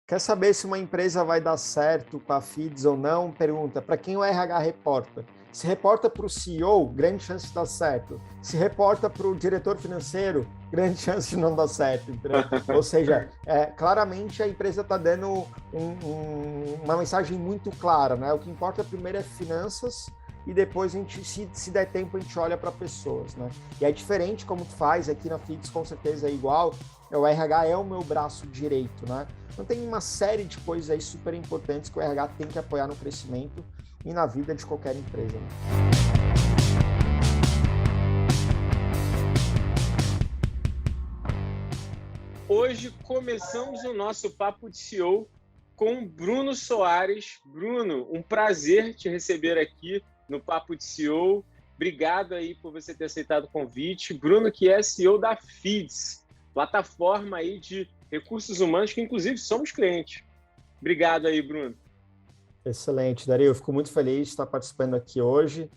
Quer saber se uma empresa vai dar certo com a FIDS ou não? Pergunta, para quem o RH reporta? Se reporta para o CEO, grande chance de dar certo. Se reporta para o diretor financeiro, grande chance de não dar certo. Entendeu? Ou seja, claramente a empresa está dando uma mensagem muito clara, né? O que importa primeiro é finanças e depois a gente, se der tempo, a gente olha para pessoas, né? E é diferente como tu faz, aqui na FIDS com certeza é igual, o RH é o meu braço direito, né? Então tem uma série de coisas aí super importantes que o RH tem que apoiar no crescimento e na vida de qualquer empresa, né? Hoje começamos o nosso Papo de CEO com Bruno Soares. Bruno, um prazer te receber aqui no Papo de CEO. Obrigado aí por você ter aceitado o convite. Bruno, que é CEO da FIDS, plataforma aí de recursos humanos, que inclusive somos clientes. Obrigado aí, Bruno. Excelente, Dario. Eu fico muito feliz de estar participando aqui hoje.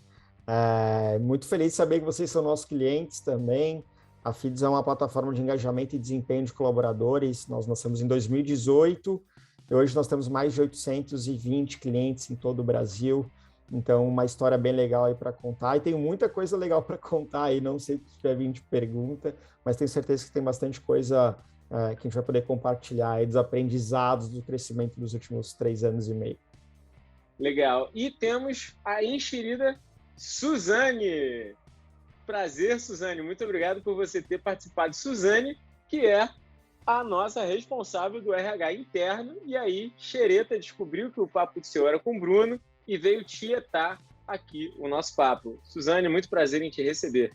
Muito feliz de saber que vocês são nossos clientes também. A FIDS é uma plataforma de engajamento e desempenho de colaboradores. Nós nascemos em 2018 e hoje nós temos mais de 820 clientes em todo o Brasil. Então, uma história bem legal aí para contar. E tenho muita coisa legal para contar aí. Não sei se tiver vindo de pergunta, mas tenho certeza que tem bastante coisa que a gente vai poder compartilhar aí dos aprendizados do crescimento dos últimos 3 anos e meio. Legal. E temos a enxerida Suzane. Prazer, Suzane. Muito obrigado por você ter participado. Suzane, que é a nossa responsável do RH interno. E aí, Xereta descobriu que o Papo de CEO era com o Bruno e veio tietar aqui o nosso papo. Suzane, muito prazer em te receber.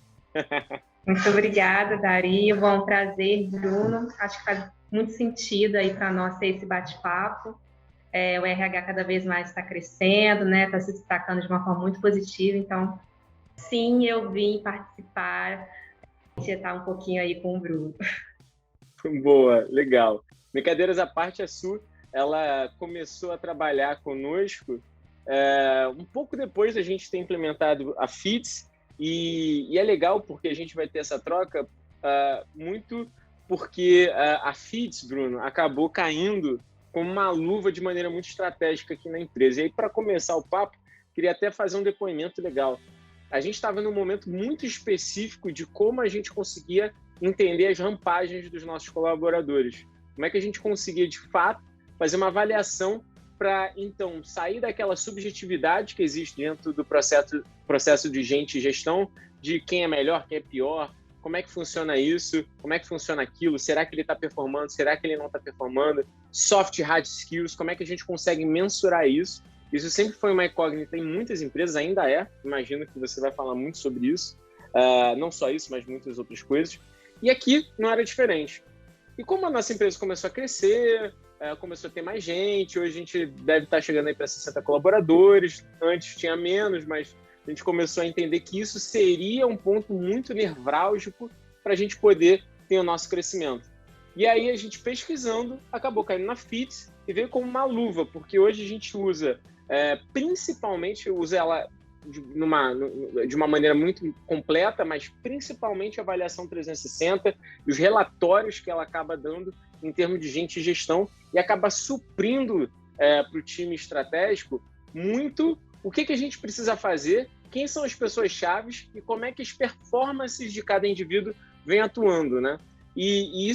Muito obrigada, Dario. Bom, prazer, Bruno. Acho que faz muito sentido aí para nós ter esse bate-papo. O RH cada vez mais está crescendo, né? Está se destacando de uma forma muito positiva. Então, sim, eu vim participar, tietar um pouquinho aí com o Bruno. Boa, legal. Brincadeiras à parte, a Su, ela começou a trabalhar conosco um pouco depois da gente ter implementado a FIDS, e é legal porque a gente vai ter essa troca muito porque a FIDS, Bruno, acabou caindo como uma luva de maneira muito estratégica aqui na empresa. E aí, para começar o papo, queria até fazer um depoimento legal. A gente estava num momento muito específico de como a gente conseguia entender as rampagens dos nossos colaboradores. Como é que a gente conseguia, de fato, fazer uma avaliação para, então, sair daquela subjetividade que existe dentro do processo de gente e gestão, de quem é melhor, quem é pior, como é que funciona isso, como é que funciona aquilo, será que ele está performando, será que ele não está performando, soft e hard skills, como é que a gente consegue mensurar isso. Isso sempre foi uma incógnita em muitas empresas, ainda é, imagino que você vai falar muito sobre isso, não só isso, mas muitas outras coisas. E aqui não era diferente. E como a nossa empresa começou a crescer, começou a ter mais gente, hoje a gente deve estar chegando aí para 60 colaboradores, antes tinha menos, mas a gente começou a entender que isso seria um ponto muito nevrálgico para a gente poder ter o nosso crescimento. E aí a gente pesquisando, acabou caindo na FIDS e veio como uma luva, porque hoje a gente usa, principalmente, usa ela de uma maneira muito completa, mas principalmente a avaliação 360 e os relatórios que ela acaba dando em termos de gente e gestão e acaba suprindo para o time estratégico muito o que a gente precisa fazer, quem são as pessoas-chave e como é que as performances de cada indivíduo vêm atuando, né? E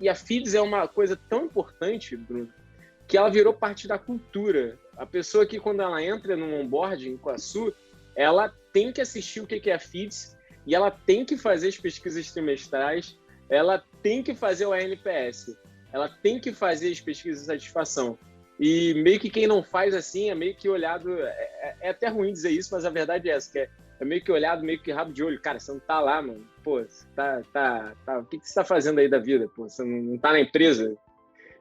a FIDS é uma coisa tão importante, Bruno, que ela virou parte da cultura. A pessoa que, quando ela entra num onboarding com a Su, ela tem que assistir o que é a FIDS e ela tem que fazer as pesquisas trimestrais, ela tem que fazer o ANPS, ela tem que fazer as pesquisas de satisfação. E meio que quem não faz assim é meio que olhado... É até ruim dizer isso, mas a verdade é essa, que é meio que olhado, meio que rabo de olho. Cara, você não tá lá, mano. Pô, você tá... O que você tá fazendo aí da vida? Pô, você não tá na empresa,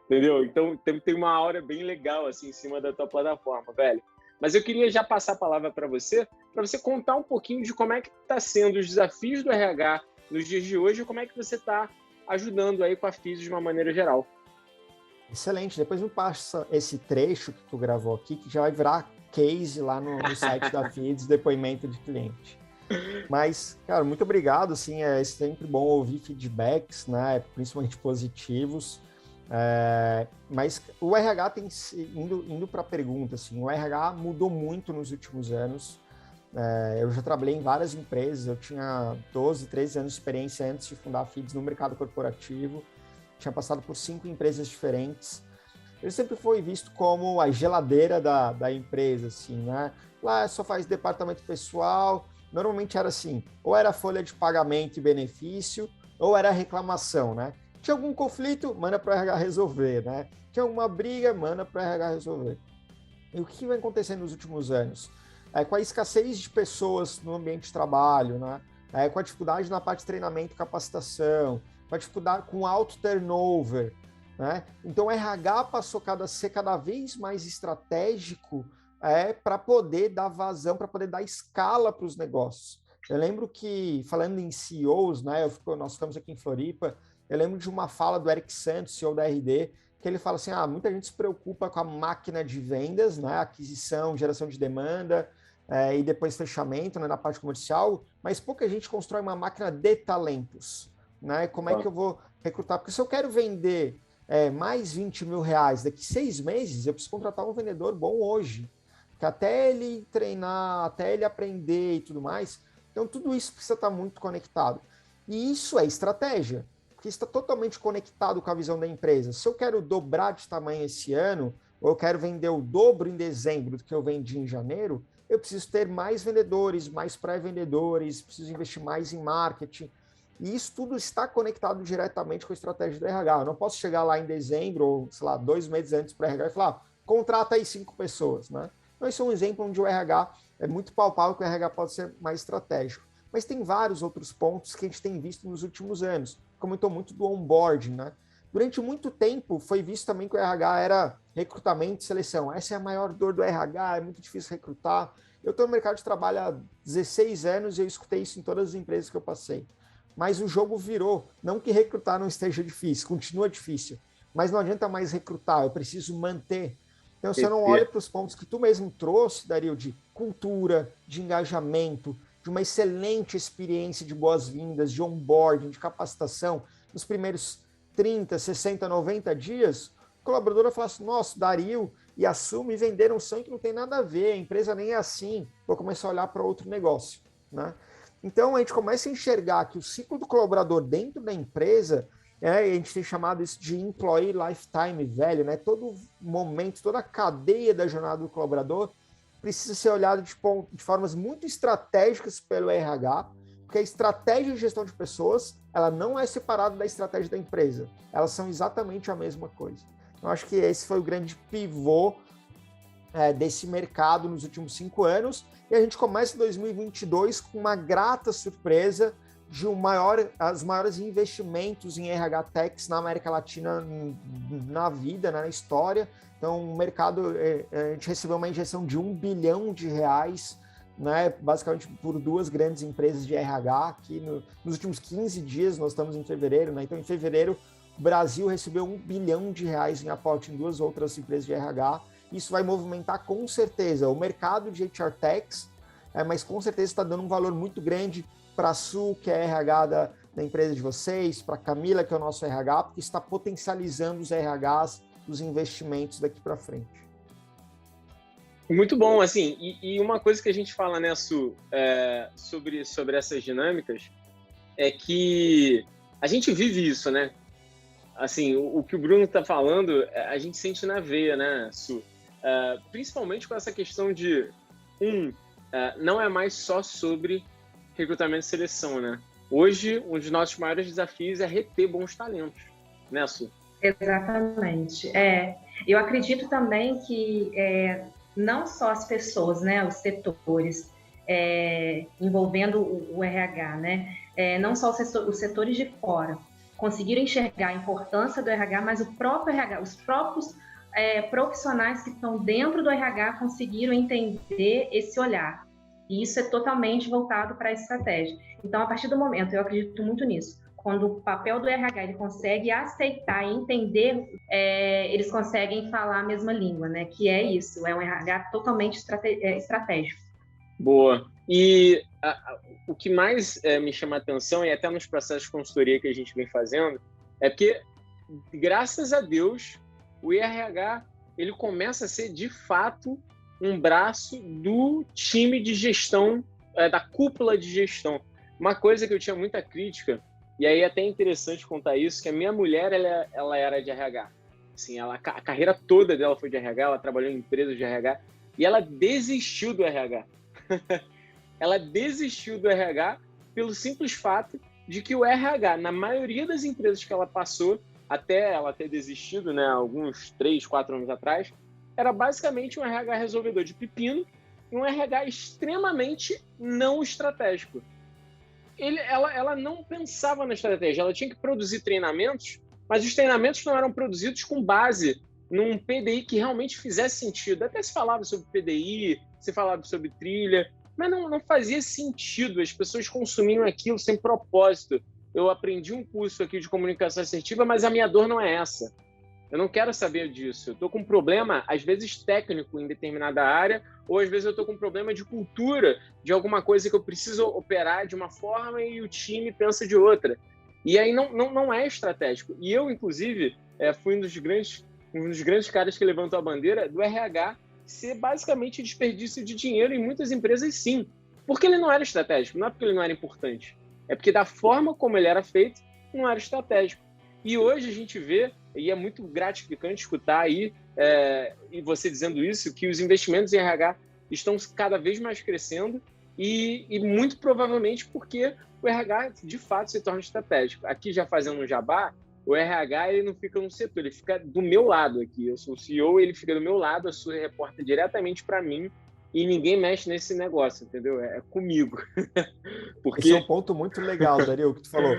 entendeu? Então tem uma aura bem legal assim em cima da tua plataforma, velho. Mas eu queria já passar a palavra para você contar um pouquinho de como é que está sendo os desafios do RH nos dias de hoje e como é que você está ajudando aí com a FIDS de uma maneira geral. Excelente. Depois me passa esse trecho que tu gravou aqui, que já vai virar case lá no site da FIDS, depoimento de cliente. Mas, cara, muito obrigado. Assim, é sempre bom ouvir feedbacks, né, principalmente positivos. Mas o RH indo para a pergunta, assim, o RH mudou muito nos últimos anos. Eu já trabalhei em várias empresas, eu tinha 12, 13 anos de experiência antes de fundar a Feeds no mercado corporativo, tinha passado por 5 empresas diferentes. Ele sempre foi visto como a geladeira da empresa, assim, né? Lá só faz departamento pessoal, normalmente era assim, ou era folha de pagamento e benefício, ou era reclamação, né? Tinha algum conflito, manda para o RH resolver, né? Tinha alguma briga, manda para o RH resolver. E o que vem acontecendo nos últimos anos? Com a escassez de pessoas no ambiente de trabalho, né? Com a dificuldade na parte de treinamento e capacitação, com a dificuldade com alto turnover, né? Então o RH passou a ser cada vez mais estratégico para poder dar vazão, para poder dar escala para os negócios. Eu lembro que, falando em CEOs, né, nós estamos aqui em Floripa, eu lembro de uma fala do Eric Santos, CEO da RD, que ele fala assim, muita gente se preocupa com a máquina de vendas, né, aquisição, geração de demanda, e depois fechamento, né, na parte comercial, mas pouca gente constrói uma máquina de talentos, né? Como é que eu vou recrutar? Porque se eu quero vender mais 20 mil reais daqui 6 meses, eu preciso contratar um vendedor bom hoje, que até ele treinar, até ele aprender e tudo mais, então tudo isso precisa estar muito conectado. E isso é estratégia, porque está totalmente conectado com a visão da empresa. Se eu quero dobrar de tamanho esse ano, ou eu quero vender o dobro em dezembro do que eu vendi em janeiro, eu preciso ter mais vendedores, mais pré-vendedores, preciso investir mais em marketing. E isso tudo está conectado diretamente com a estratégia do RH. Eu não posso chegar lá em dezembro, ou, sei lá, 2 meses antes para o RH e falar, contrata aí 5 pessoas, né? Então, esse é um exemplo onde o RH é muito palpável que o RH pode ser mais estratégico. Mas tem vários outros pontos que a gente tem visto nos últimos anos. Comentou muito do onboarding, né? Durante muito tempo foi visto também que o RH era recrutamento e seleção. Essa é a maior dor do RH, é muito difícil recrutar. Eu estou no mercado de trabalho há 16 anos e eu escutei isso em todas as empresas que eu passei. Mas o jogo virou. Não que recrutar não esteja difícil, continua difícil. Mas não adianta mais recrutar, eu preciso manter. Então, se eu não olho para os pontos que tu mesmo trouxe, Dario, de cultura, de engajamento, de uma excelente experiência de boas-vindas, de onboarding, de capacitação, nos primeiros 30, 60, 90 dias, o colaborador vai falar assim, nossa, Dario e Assume venderam sangue que não tem nada a ver, a empresa nem é assim, vou começar a olhar para outro negócio, né? Então, a gente começa a enxergar que o ciclo do colaborador dentro da empresa, a gente tem chamado isso de employee lifetime value, né? Todo momento, toda a cadeia da jornada do colaborador precisa ser olhado de formas muito estratégicas pelo RH, porque a estratégia de gestão de pessoas, ela não é separada da estratégia da empresa. Elas são exatamente a mesma coisa. Eu acho que esse foi o grande pivô desse mercado nos últimos 5 anos, e a gente começa em 2022 com uma grata surpresa de os maiores investimentos em RH Techs na América Latina na vida, né, na história. Então, o mercado, a gente recebeu uma injeção de R$1 bilhão, né, basicamente por 2 grandes empresas de RH, que nos últimos 15 dias, nós estamos em fevereiro, né, então em fevereiro o Brasil recebeu R$1 bilhão em aporte em 2 outras empresas de RH. Isso vai movimentar com certeza o mercado de HR Techs, mas com certeza está dando um valor muito grande para a Su, que é a RH da empresa de vocês, para a Camila, que é o nosso RH, porque está potencializando os RHs dos investimentos daqui para frente. Muito bom, assim, e uma coisa que a gente fala, né, Su, sobre essas dinâmicas, é que a gente vive isso, né? Assim, o que o Bruno está falando, a gente sente na veia, né, Su? Principalmente com essa questão de, não é mais só sobre recrutamento e seleção, né? Hoje, um dos nossos maiores desafios é reter bons talentos, né, Su? Exatamente. Eu acredito também que não só as pessoas, né, os setores envolvendo o RH, né, não só os setores de fora conseguiram enxergar a importância do RH, mas o próprio RH, os próprios profissionais que estão dentro do RH conseguiram entender esse olhar. E isso é totalmente voltado para a estratégia. Então, a partir do momento, eu acredito muito nisso, quando o papel do RH ele consegue aceitar e entender, eles conseguem falar a mesma língua, né? Que é isso, é um RH totalmente estratégico. Boa. E o que mais me chama a atenção, e até nos processos de consultoria que a gente vem fazendo, é porque graças a Deus, o RH ele começa a ser, de fato, um braço do time de gestão, da cúpula de gestão. Uma coisa que eu tinha muita crítica, e aí é até interessante contar isso, que a minha mulher, ela era de RH. Assim, a carreira toda dela foi de RH, ela trabalhou em empresas de RH, e ela desistiu do RH. Ela desistiu do RH pelo simples fato de que o RH, na maioria das empresas que ela passou, até ela ter desistido, né, alguns 3, 4 anos atrás, era basicamente um RH resolvedor de pepino e um RH extremamente não estratégico. Ela não pensava na estratégia, ela tinha que produzir treinamentos, mas os treinamentos não eram produzidos com base num PDI que realmente fizesse sentido. Até se falava sobre PDI, se falava sobre trilha, mas não fazia sentido, as pessoas consumiam aquilo sem propósito. Eu aprendi um curso aqui de comunicação assertiva, mas a minha dor não é essa. Eu não quero saber disso. Eu estou com um problema, às vezes, técnico em determinada área, ou às vezes eu estou com um problema de cultura, de alguma coisa que eu preciso operar de uma forma e o time pensa de outra. E aí não é estratégico. E eu, inclusive, fui um dos grandes caras que levantou a bandeira do RH ser basicamente desperdício de dinheiro em muitas empresas, sim. Porque ele não era estratégico, não é porque ele não era importante. É porque da forma como ele era feito, não era estratégico. E hoje a gente vê, e é muito gratificante escutar aí, e você dizendo isso, que os investimentos em RH estão cada vez mais crescendo e muito provavelmente porque o RH, de fato, se torna estratégico. Aqui, já fazendo um jabá, o RH ele não fica no setor, ele fica do meu lado aqui. Eu sou o CEO, ele fica do meu lado, a sua reporta diretamente para mim e ninguém mexe nesse negócio, entendeu? É comigo. Esse é um ponto muito legal, Dario, que tu falou.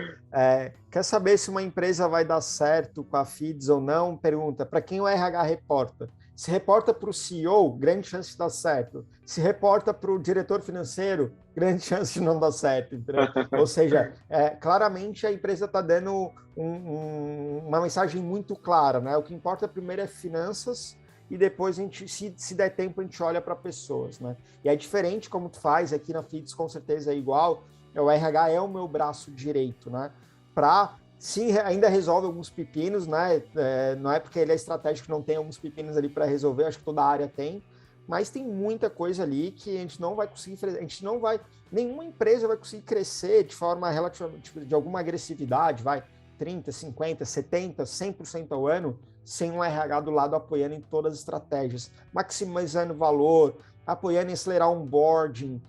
Quer saber se uma empresa vai dar certo com a FIDS ou não? Pergunta, para quem o RH reporta? Se reporta para o CEO, grande chance de dar certo. Se reporta para o diretor financeiro, grande chance de não dar certo. Entendeu? Ou seja, claramente a empresa está dando uma mensagem muito clara, né? O que importa primeiro é finanças e depois a gente, se der tempo, a gente olha para pessoas, né? E é diferente como tu faz, aqui na FIDS com certeza é igual, o RH é o meu braço direito, né? Se ainda resolve alguns pepinos, né? Não é porque ele é estratégico que não tem alguns pepinos ali para resolver, acho que toda a área tem, mas tem muita coisa ali que a gente não vai conseguir, nenhuma empresa vai conseguir crescer de forma relativamente, de alguma agressividade, 30, 50, 70, 100% ao ano, sem um RH do lado apoiando em todas as estratégias, maximizando valor, apoiando em acelerar o onboarding,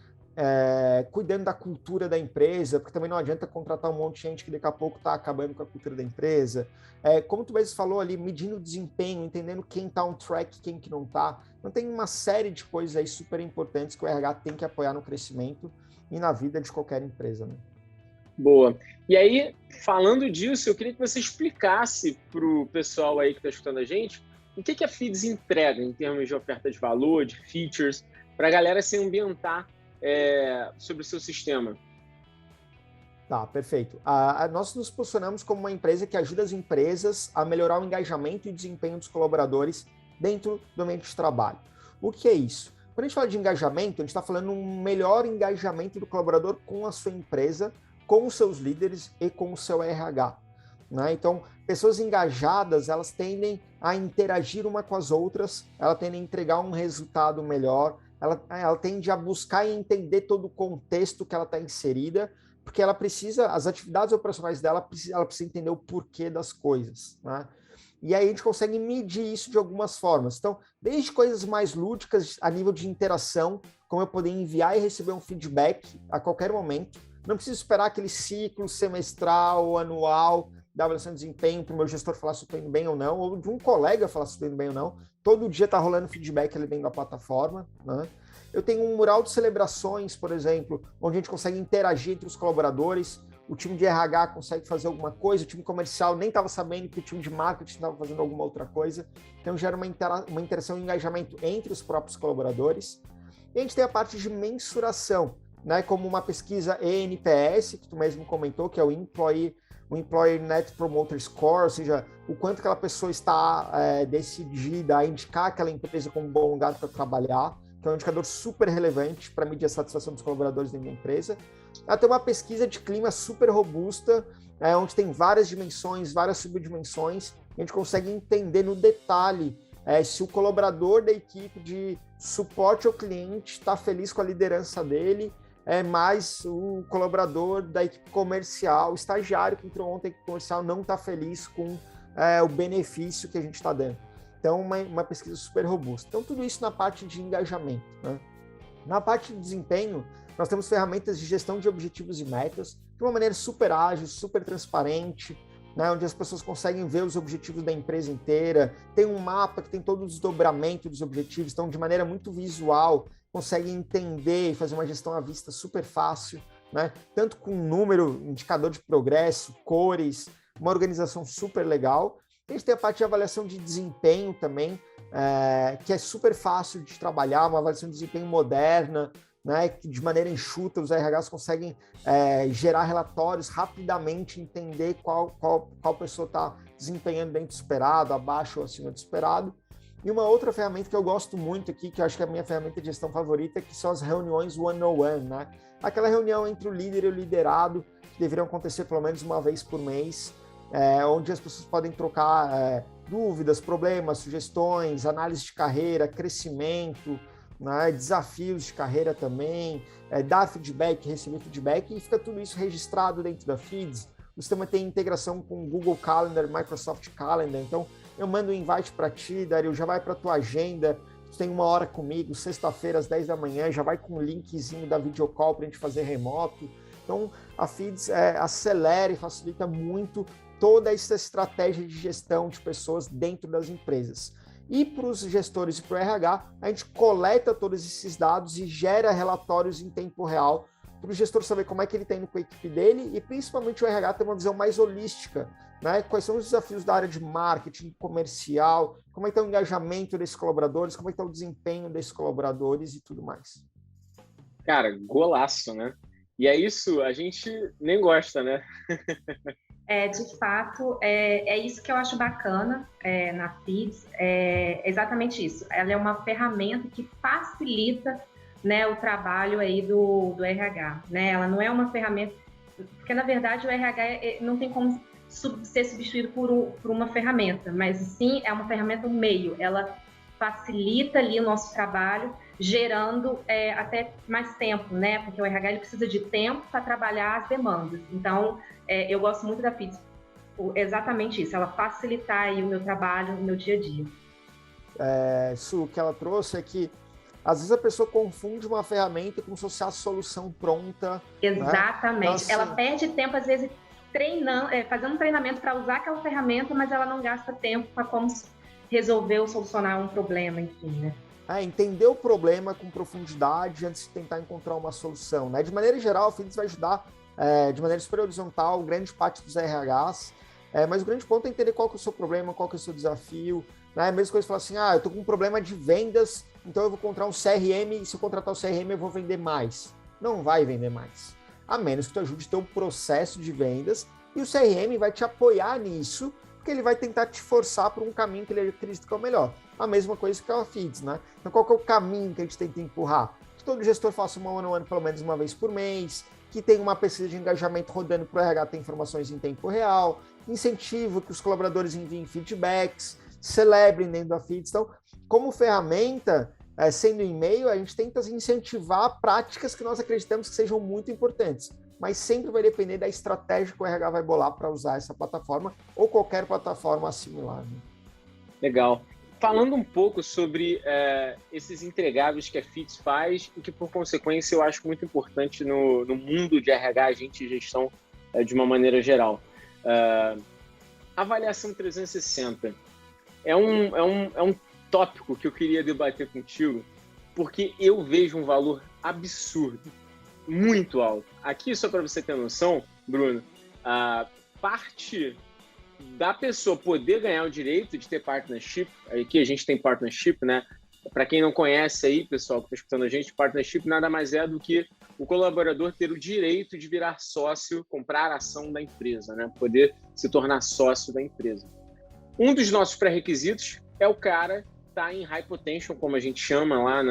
cuidando da cultura da empresa, porque também não adianta contratar um monte de gente que daqui a pouco está acabando com a cultura da empresa. Como tu mesmo falou ali, medindo o desempenho, entendendo quem está on track, quem que não está. Então tem uma série de coisas aí super importantes que o RH tem que apoiar no crescimento e na vida de qualquer empresa, né? Boa. E aí, falando disso, eu queria que você explicasse para o pessoal aí que está escutando a gente o que a FIDS entrega em termos de oferta de valor, de features, para a galera se ambientar sobre o seu sistema. Tá, perfeito. Nós nos posicionamos como uma empresa que ajuda as empresas a melhorar o engajamento e o desempenho dos colaboradores dentro do ambiente de trabalho. O que é isso? Quando a gente fala de engajamento, a gente está falando um melhor engajamento do colaborador com a sua empresa, com os seus líderes e com o seu RH. Né? Então, pessoas engajadas, elas tendem a interagir uma com as outras, elas tendem a entregar um resultado melhor, ela tende a buscar e entender todo o contexto que ela está inserida, porque ela precisa, as atividades operacionais dela, ela precisa entender o porquê das coisas. Né? E aí a gente consegue medir isso de algumas formas. Então, desde coisas mais lúdicas, a nível de interação, como eu poder enviar e receber um feedback a qualquer momento. Não preciso esperar aquele ciclo semestral, anual, da avaliação de desempenho para o meu gestor falar se estou indo bem ou não, ou de um colega falar se estou indo bem ou não. Todo dia está rolando feedback ali dentro da plataforma. Né? Eu tenho um mural de celebrações, por exemplo, onde a gente consegue interagir entre os colaboradores. O time de RH consegue fazer alguma coisa, o time comercial nem estava sabendo que o time de marketing estava fazendo alguma outra coisa. Então gera uma interação e engajamento entre os próprios colaboradores. E a gente tem a parte de mensuração, né, como uma pesquisa ENPS, que tu mesmo comentou, que é o Employee Net Promoter Score, ou seja, o quanto aquela pessoa está decidida a indicar aquela empresa como um bom lugar para trabalhar, que é um indicador super relevante para medir a satisfação dos colaboradores dentro da empresa. Ela tem uma pesquisa de clima super robusta, onde tem várias dimensões, várias subdimensões, a gente consegue entender no detalhe se o colaborador da equipe de suporte ao cliente está feliz com a liderança dele, mas o colaborador da equipe comercial, o estagiário que entrou ontem, a equipe comercial não está feliz com o benefício que a gente está dando. Então, uma pesquisa super robusta. Então, tudo isso na parte de engajamento, né? Na parte de desempenho, nós temos ferramentas de gestão de objetivos e metas de uma maneira super ágil, super transparente, né, onde as pessoas conseguem ver os objetivos da empresa inteira. Tem um mapa que tem todo o desdobramento dos objetivos, então, de maneira muito visual, conseguem entender e fazer uma gestão à vista super fácil, né? Tanto com número, indicador de progresso, cores, uma organização super legal. A gente tem a parte de avaliação de desempenho também, que é super fácil de trabalhar, uma avaliação de desempenho moderna, né, que de maneira enxuta os RHs conseguem gerar relatórios rapidamente, entender qual pessoa está desempenhando dentro do esperado, abaixo ou acima do esperado. E uma outra ferramenta que eu gosto muito aqui, que eu acho que é a minha ferramenta de gestão favorita, que são as reuniões one-on-one, né? Aquela reunião entre o líder e o liderado, que deveriam acontecer pelo menos uma vez por mês, onde as pessoas podem trocar dúvidas, problemas, sugestões, análise de carreira, crescimento, né, desafios de carreira também, dar feedback, receber feedback, e fica tudo isso registrado dentro da Feeds. O sistema tem integração com Google Calendar, Microsoft Calendar, então eu mando um invite para ti, Dario, já vai para a tua agenda, tu tem 1 hora comigo, sexta-feira às 10 da manhã, já vai com o linkzinho da videocall para a gente fazer remoto. Então a Feeds acelera e facilita muito toda essa estratégia de gestão de pessoas dentro das empresas. E para os gestores e para o RH, a gente coleta todos esses dados e gera relatórios em tempo real para o gestor saber como é que ele está indo com a equipe dele e principalmente o RH ter uma visão mais holística, né? Quais são os desafios da área de marketing, comercial, como é que está o engajamento desses colaboradores, como é que está o desempenho desses colaboradores e tudo mais. Cara, golaço, né? E é isso, a gente nem gosta, né? De fato, é isso que eu acho bacana na Feeds, é exatamente isso. Ela é uma ferramenta que facilita, né, o trabalho aí do RH, né? Ela não é uma ferramenta, porque na verdade o RH não tem como ser substituído por uma ferramenta, mas sim é uma ferramenta um meio, ela facilita ali o nosso trabalho, gerando até mais tempo, né? Porque o RH ele precisa de tempo para trabalhar as demandas. Então, eu gosto muito da Feeds, exatamente isso, ela facilitar aí o meu trabalho, o meu dia a dia. Isso que ela trouxe é que às vezes a pessoa confunde uma ferramenta como se fosse a solução pronta. Exatamente. Né? Então, assim, ela perde tempo, às vezes, treinando, fazendo um treinamento para usar aquela ferramenta, mas ela não gasta tempo para como resolver ou solucionar um problema, enfim, né? Entender o problema com profundidade antes de tentar encontrar uma solução, né? De maneira geral, a Feeds vai ajudar de maneira super horizontal grande parte dos RHs, mas o grande ponto é entender qual que é o seu problema, qual que é o seu desafio, né? A mesma coisa falar assim, eu tô com um problema de vendas, então eu vou contratar um CRM e se eu contratar o CRM eu vou vender mais. Não vai vender mais, a menos que tu ajude o teu processo de vendas e o CRM vai te apoiar nisso, porque ele vai tentar te forçar para um caminho que ele acredita que é o melhor. A mesma coisa que a Feeds, né? Então qual que é o caminho que a gente tenta empurrar? Que todo gestor faça uma one-on-one pelo menos uma vez por mês, que tenha uma pesquisa de engajamento rodando para o RH ter informações em tempo real, incentivo que os colaboradores enviem feedbacks, celebrem dentro da Feeds. Então, como ferramenta, sendo e-mail, a gente tenta incentivar práticas que nós acreditamos que sejam muito importantes, mas sempre vai depender da estratégia que o RH vai bolar para usar essa plataforma ou qualquer plataforma similar. Né? Legal. Falando um pouco sobre esses entregáveis que a Feeds faz e que, por consequência, eu acho muito importante no mundo de RH, agente e gestão de uma maneira geral. Avaliação 360 é um tópico que eu queria debater contigo, porque eu vejo um valor absurdo, muito alto. Aqui, só para você ter noção, Bruno, a parte da pessoa poder ganhar o direito de ter partnership, aqui a gente tem partnership, né? Para quem não conhece aí, pessoal que está escutando a gente, partnership nada mais é do que o colaborador ter o direito de virar sócio, comprar a ação da empresa, né? Poder se tornar sócio da empresa. Um dos nossos pré-requisitos é o cara estar em high potential, como a gente chama lá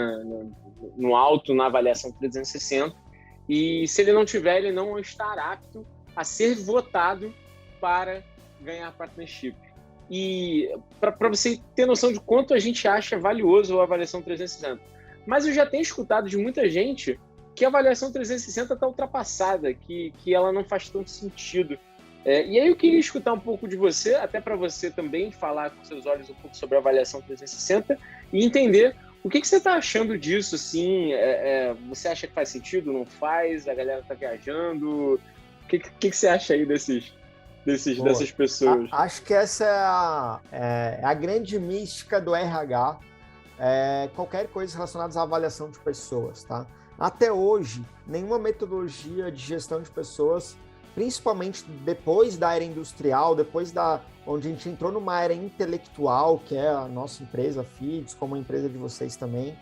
no alto, na avaliação 360, e se ele não tiver, ele não estar apto a ser votado para ganhar partnership. E para você ter noção de quanto a gente acha valioso a avaliação 360. Mas eu já tenho escutado de muita gente que a avaliação 360 está ultrapassada, que ela não faz tanto sentido. E aí eu queria escutar um pouco de você, até para você também falar com seus olhos um pouco sobre a avaliação 360 e entender o que você está achando disso, assim, você acha que faz sentido, não faz, a galera está viajando, o que você acha aí dessas pessoas? Acho que essa é a grande mística do RH, qualquer coisa relacionada à avaliação de pessoas, tá? Até hoje, nenhuma metodologia de gestão de pessoas, principalmente depois da era industrial, onde a gente entrou numa era intelectual, que é a nossa empresa, a Feeds, como a empresa de vocês também,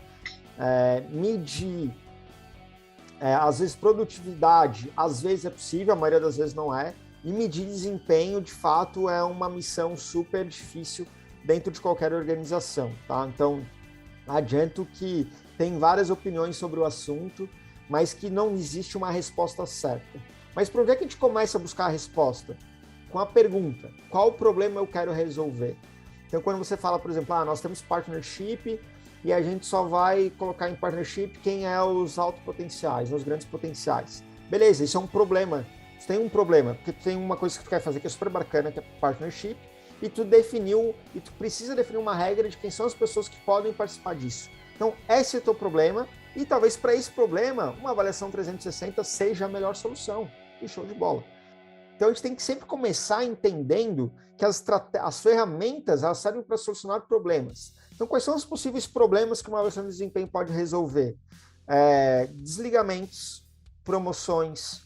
medir, às vezes produtividade, às vezes é possível, a maioria das vezes não é, e medir desempenho, de fato, é uma missão super difícil dentro de qualquer organização, tá? Então, adianto que tem várias opiniões sobre o assunto, mas que não existe uma resposta certa. Mas por onde é que a gente começa a buscar a resposta? Com a pergunta, qual problema eu quero resolver? Então, quando você fala, por exemplo, nós temos partnership e a gente só vai colocar em partnership quem é os altos potenciais, os grandes potenciais. Beleza, isso é um problema. Você tem um problema, porque tu tem uma coisa que tu quer fazer que é super bacana, que é partnership, e tu precisa definir uma regra de quem são as pessoas que podem participar disso. Então, esse é o teu problema, e talvez para esse problema, uma avaliação 360 seja a melhor solução. E show de bola. Então, a gente tem que sempre começar entendendo que as ferramentas elas servem para solucionar problemas. Então, quais são os possíveis problemas que uma avaliação de desempenho pode resolver? Desligamentos, promoções,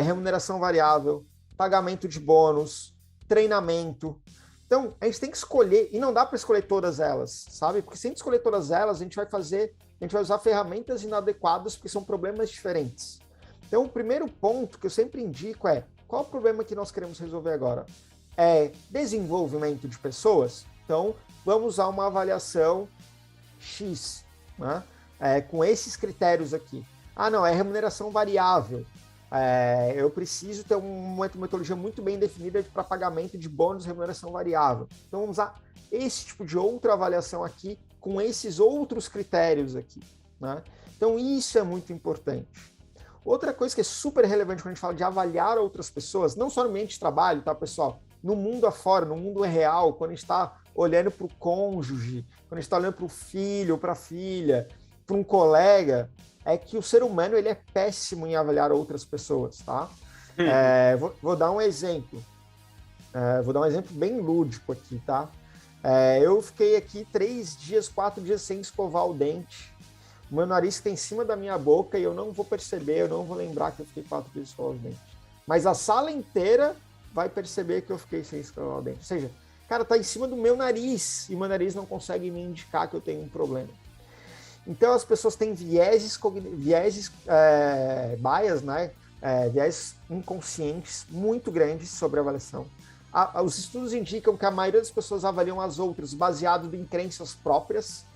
remuneração variável, pagamento de bônus, treinamento. Então, a gente tem que escolher, e não dá para escolher todas elas, sabe? Porque se a gente escolher todas elas, a gente vai usar ferramentas inadequadas, porque são problemas diferentes. Então, o primeiro ponto que eu sempre indico é, qual o problema que nós queremos resolver agora? É desenvolvimento de pessoas? Então, vamos usar uma avaliação X, né? Com esses critérios aqui. Não, é remuneração variável. Eu preciso ter uma metodologia muito bem definida para pagamento de bônus e remuneração variável. Então, vamos usar esse tipo de outra avaliação aqui, com esses outros critérios aqui, né? Então, isso é muito importante. Outra coisa que é super relevante quando a gente fala de avaliar outras pessoas, não só no ambiente de trabalho, tá, pessoal? No mundo afora, no mundo real, quando a gente está olhando para o cônjuge, quando a gente está olhando para o filho, para a filha, para um colega, é que o ser humano ele é péssimo em avaliar outras pessoas, tá? Vou dar um exemplo. Vou dar um exemplo bem lúdico aqui, tá? Eu fiquei aqui 4 dias sem escovar o dente. O meu nariz está em cima da minha boca e eu não vou perceber, eu não vou lembrar que eu fiquei 4 dias sem escovar os dentes. Mas a sala inteira vai perceber que eu fiquei sem escovar o dente. Ou seja, cara, tá em cima do meu nariz e o meu nariz não consegue me indicar que eu tenho um problema. Então as pessoas têm bias, né? Viés inconscientes muito grandes sobre a avaliação. Os estudos indicam que a maioria das pessoas avaliam as outras baseado em crenças próprias.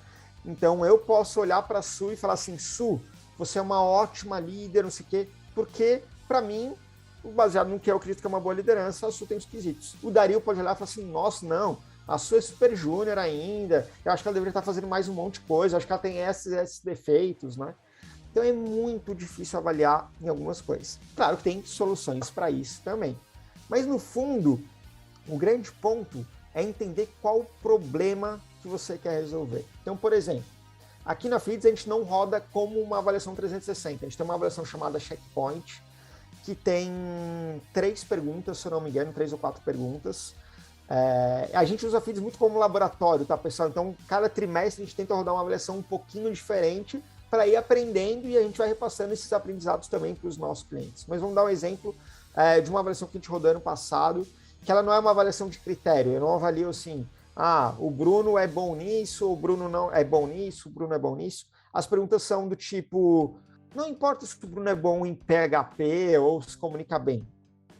Então eu posso olhar para a Su e falar assim, Su, você é uma ótima líder, não sei o quê, porque para mim, baseado no que eu acredito que é uma boa liderança, a Su tem os quesitos. O Dario pode olhar e falar assim, nossa, não, a Su é super júnior ainda, eu acho que ela deveria estar fazendo mais um monte de coisa, eu acho que ela tem esses defeitos, né? Então é muito difícil avaliar em algumas coisas. Claro que tem soluções para isso também. Mas no fundo, o grande ponto é entender qual o problema que você quer resolver. Então, por exemplo, aqui na Feeds a gente não roda como uma avaliação 360, a gente tem uma avaliação chamada Checkpoint, que tem 3 perguntas, se eu não me engano, 3 ou 4 perguntas. A gente usa a Feeds muito como laboratório, tá, pessoal? Então, cada trimestre a gente tenta rodar uma avaliação um pouquinho diferente para ir aprendendo e a gente vai repassando esses aprendizados também para os nossos clientes. Mas vamos dar um exemplo de uma avaliação que a gente rodou ano passado, que ela não é uma avaliação de critério, eu não avalio assim, o Bruno é bom nisso, o Bruno não é bom nisso, o Bruno é bom nisso. As perguntas são do tipo, não importa se o Bruno é bom em PHP ou se comunica bem.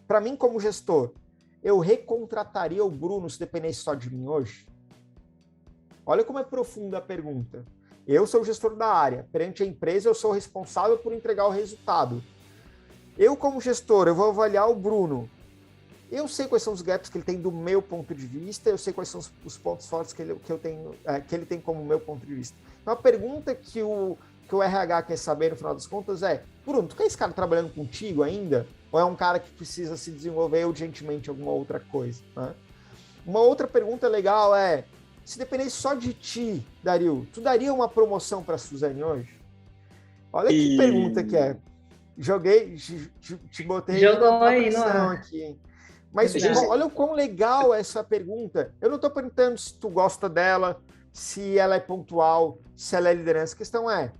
Para mim, como gestor, eu recontrataria o Bruno se dependesse só de mim hoje? Olha como é profunda a pergunta. Eu sou o gestor da área. Perante a empresa, eu sou responsável por entregar o resultado. Eu, como gestor, eu vou avaliar o Bruno. Eu sei quais são os gaps que ele tem do meu ponto de vista, eu sei quais são os pontos fortes que ele tem como meu ponto de vista. Então, a pergunta que o RH quer saber, no final das contas, é: Bruno, tu quer esse cara trabalhando contigo ainda? Ou é um cara que precisa se desenvolver urgentemente alguma outra coisa? Né? Uma outra pergunta legal é: se dependesse só de ti, Dario, tu daria uma promoção para a Suzane hoje? Olha que pergunta que é. Te botei Jogou aí no pressão ar. aqui, hein? Mas Exato. olha o quão legal essa pergunta. Eu não estou perguntando se tu gosta dela, se ela é pontual, se ela é liderança. A questão é,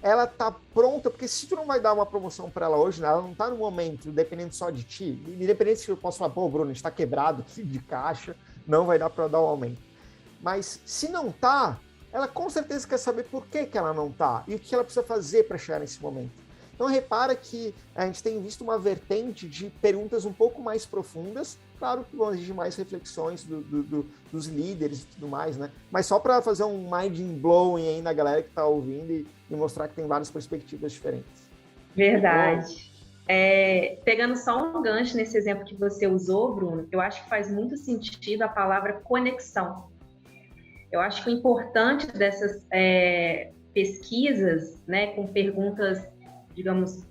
ela está pronta, porque se tu não vai dar uma promoção para ela hoje, ela não está no momento, dependendo só de ti, independente se eu posso falar, pô, Bruno, a gente está quebrado de caixa, não vai dar para dar um aumento. Mas se não tá, ela com certeza quer saber por que ela não tá e o que ela precisa fazer para chegar nesse momento. Então, repara que a gente tem visto uma vertente de perguntas um pouco mais profundas, claro que vão exigir mais reflexões dos líderes e tudo mais, né? Mas só para fazer um mind blowing aí na galera que está ouvindo e mostrar que tem várias perspectivas diferentes. Verdade. Pegando só um gancho nesse exemplo que você usou, Bruno, eu acho que faz muito sentido a palavra conexão. Eu acho que o importante dessas pesquisas, né, com perguntas, digamos,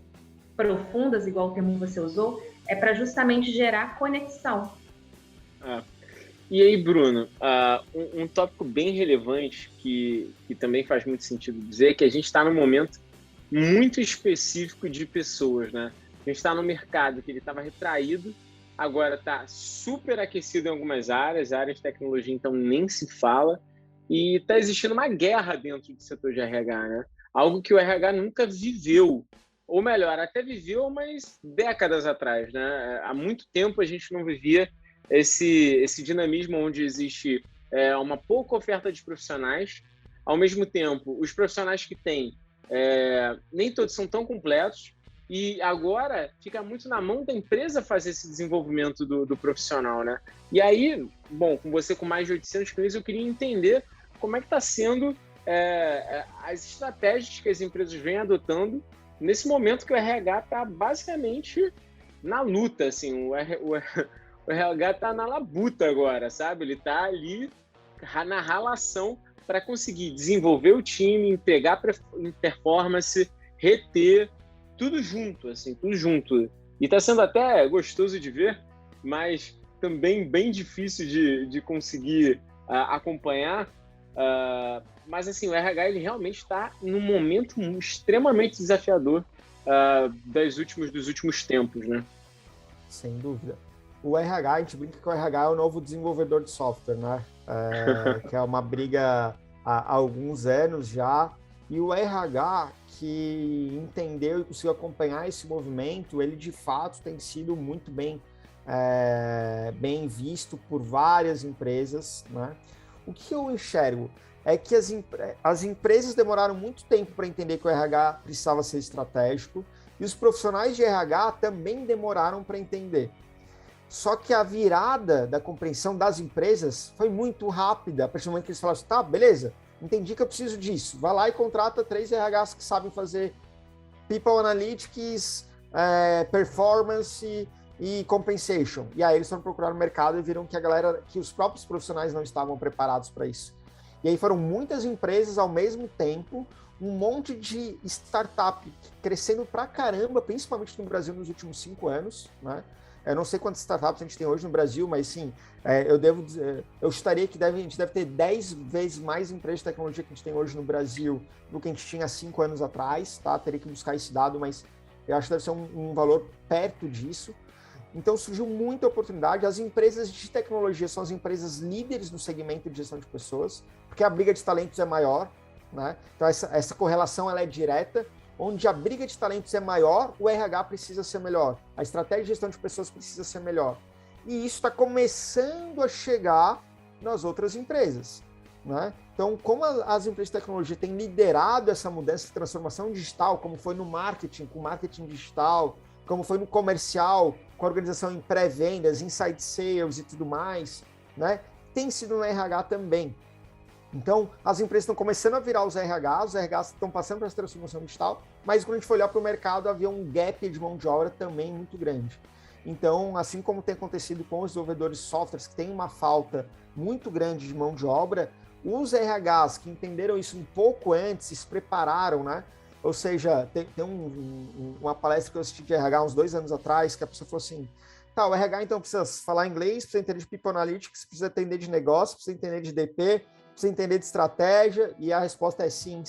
profundas, igual o termo que você usou, é para justamente gerar conexão. E aí, Bruno, um tópico bem relevante que também faz muito sentido dizer é que a gente está num momento muito específico de pessoas, né? A gente está no mercado que ele estava retraído, agora está super aquecido em algumas áreas de tecnologia, então nem se fala, e está existindo uma guerra dentro do setor de RH, né? Algo que o RH nunca viveu, ou melhor, até viveu, mas décadas atrás, né? Há muito tempo a gente não vivia esse dinamismo onde existe uma pouca oferta de profissionais, ao mesmo tempo, os profissionais que tem, nem todos são tão completos, e agora fica muito na mão da empresa fazer esse desenvolvimento do profissional, né? E aí, bom, com você com mais de 800 clientes, eu queria entender como é que está sendo as estratégias que as empresas vêm adotando nesse momento que o RH está basicamente na luta, assim, o RH está na labuta agora, sabe? Ele está ali na ralação para conseguir desenvolver o time, entregar performance, reter, tudo junto, assim, tudo junto. E está sendo até gostoso de ver, mas também bem difícil de conseguir acompanhar. Mas, assim, o RH ele realmente está num momento extremamente desafiador dos últimos tempos, né? Sem dúvida. O RH, a gente brinca que o RH é o novo desenvolvedor de software, né? Que é uma briga há alguns anos já. E o RH que entendeu e conseguiu acompanhar esse movimento, ele de fato tem sido muito bem visto por várias empresas, né? O que eu enxergo é que as empresas demoraram muito tempo para entender que o RH precisava ser estratégico e os profissionais de RH também demoraram para entender. Só que a virada da compreensão das empresas foi muito rápida, a partir do momento que eles falaram assim, tá, beleza, entendi que eu preciso disso. Vai lá e contrata 3 RHs que sabem fazer People Analytics, Performance e Compensation. E aí eles foram procurar no mercado e viram que os próprios profissionais não estavam preparados para isso. E aí foram muitas empresas ao mesmo tempo, um monte de startup crescendo pra caramba, principalmente no Brasil nos últimos 5 anos, né? Eu não sei quantas startups a gente tem hoje no Brasil, mas sim, eu estaria que a gente deve ter 10 vezes mais empresas de tecnologia que a gente tem hoje no Brasil do que a gente tinha 5 anos atrás, tá? Teria que buscar esse dado, mas eu acho que deve ser um valor perto disso. Então surgiu muita oportunidade. As empresas de tecnologia são as empresas líderes no segmento de gestão de pessoas, porque a briga de talentos é maior, né? Então essa correlação ela é direta. Onde a briga de talentos é maior, o RH precisa ser melhor. A estratégia de gestão de pessoas precisa ser melhor. E isso está começando a chegar nas outras empresas, né? Então, como as empresas de tecnologia têm liderado essa mudança de transformação digital, como foi no marketing, com marketing digital, como foi no comercial, com a organização em pré-vendas, inside sales e tudo mais, né? Tem sido no RH também. Então, as empresas estão começando a virar os RHs estão passando para essa transformação digital, mas quando a gente for olhar para o mercado, havia um gap de mão de obra também muito grande. Então, assim como tem acontecido com os desenvolvedores de softwares, que tem uma falta muito grande de mão de obra, os RHs que entenderam isso um pouco antes, se prepararam, né? Ou seja, tem uma palestra que eu assisti de RH uns 2 anos atrás, que a pessoa falou assim, tá, o RH então precisa falar inglês, precisa entender de People Analytics, precisa entender de negócio, precisa entender de DP, precisa entender de estratégia, e a resposta é sim.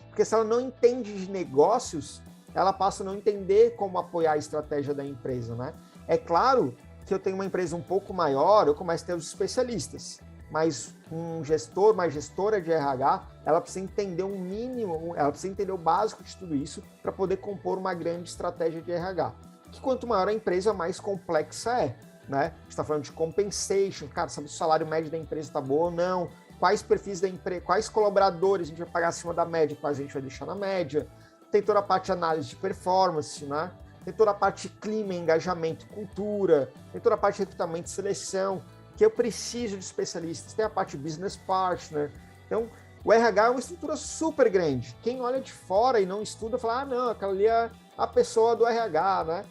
Porque se ela não entende de negócios, ela passa a não entender como apoiar a estratégia da empresa, né? É claro que eu tenho uma empresa um pouco maior, eu começo a ter os especialistas, mas um gestor, uma gestora de RH, ela precisa entender um mínimo, ela precisa entender o básico de tudo isso para poder compor uma grande estratégia de RH. Que quanto maior a empresa, mais complexa é, né? A gente está falando de compensation, cara, sabe se o salário médio da empresa está bom ou não, quais perfis da empresa, quais colaboradores a gente vai pagar acima da média, quais a gente vai deixar na média. Tem toda a parte de análise de performance, né? Tem toda a parte de clima, engajamento, cultura, tem toda a parte de recrutamento e seleção, que eu preciso de especialistas, tem a parte de business partner. Então, o RH é uma estrutura super grande. Quem olha de fora e não estuda, fala, não, aquela ali é a pessoa do RH, né?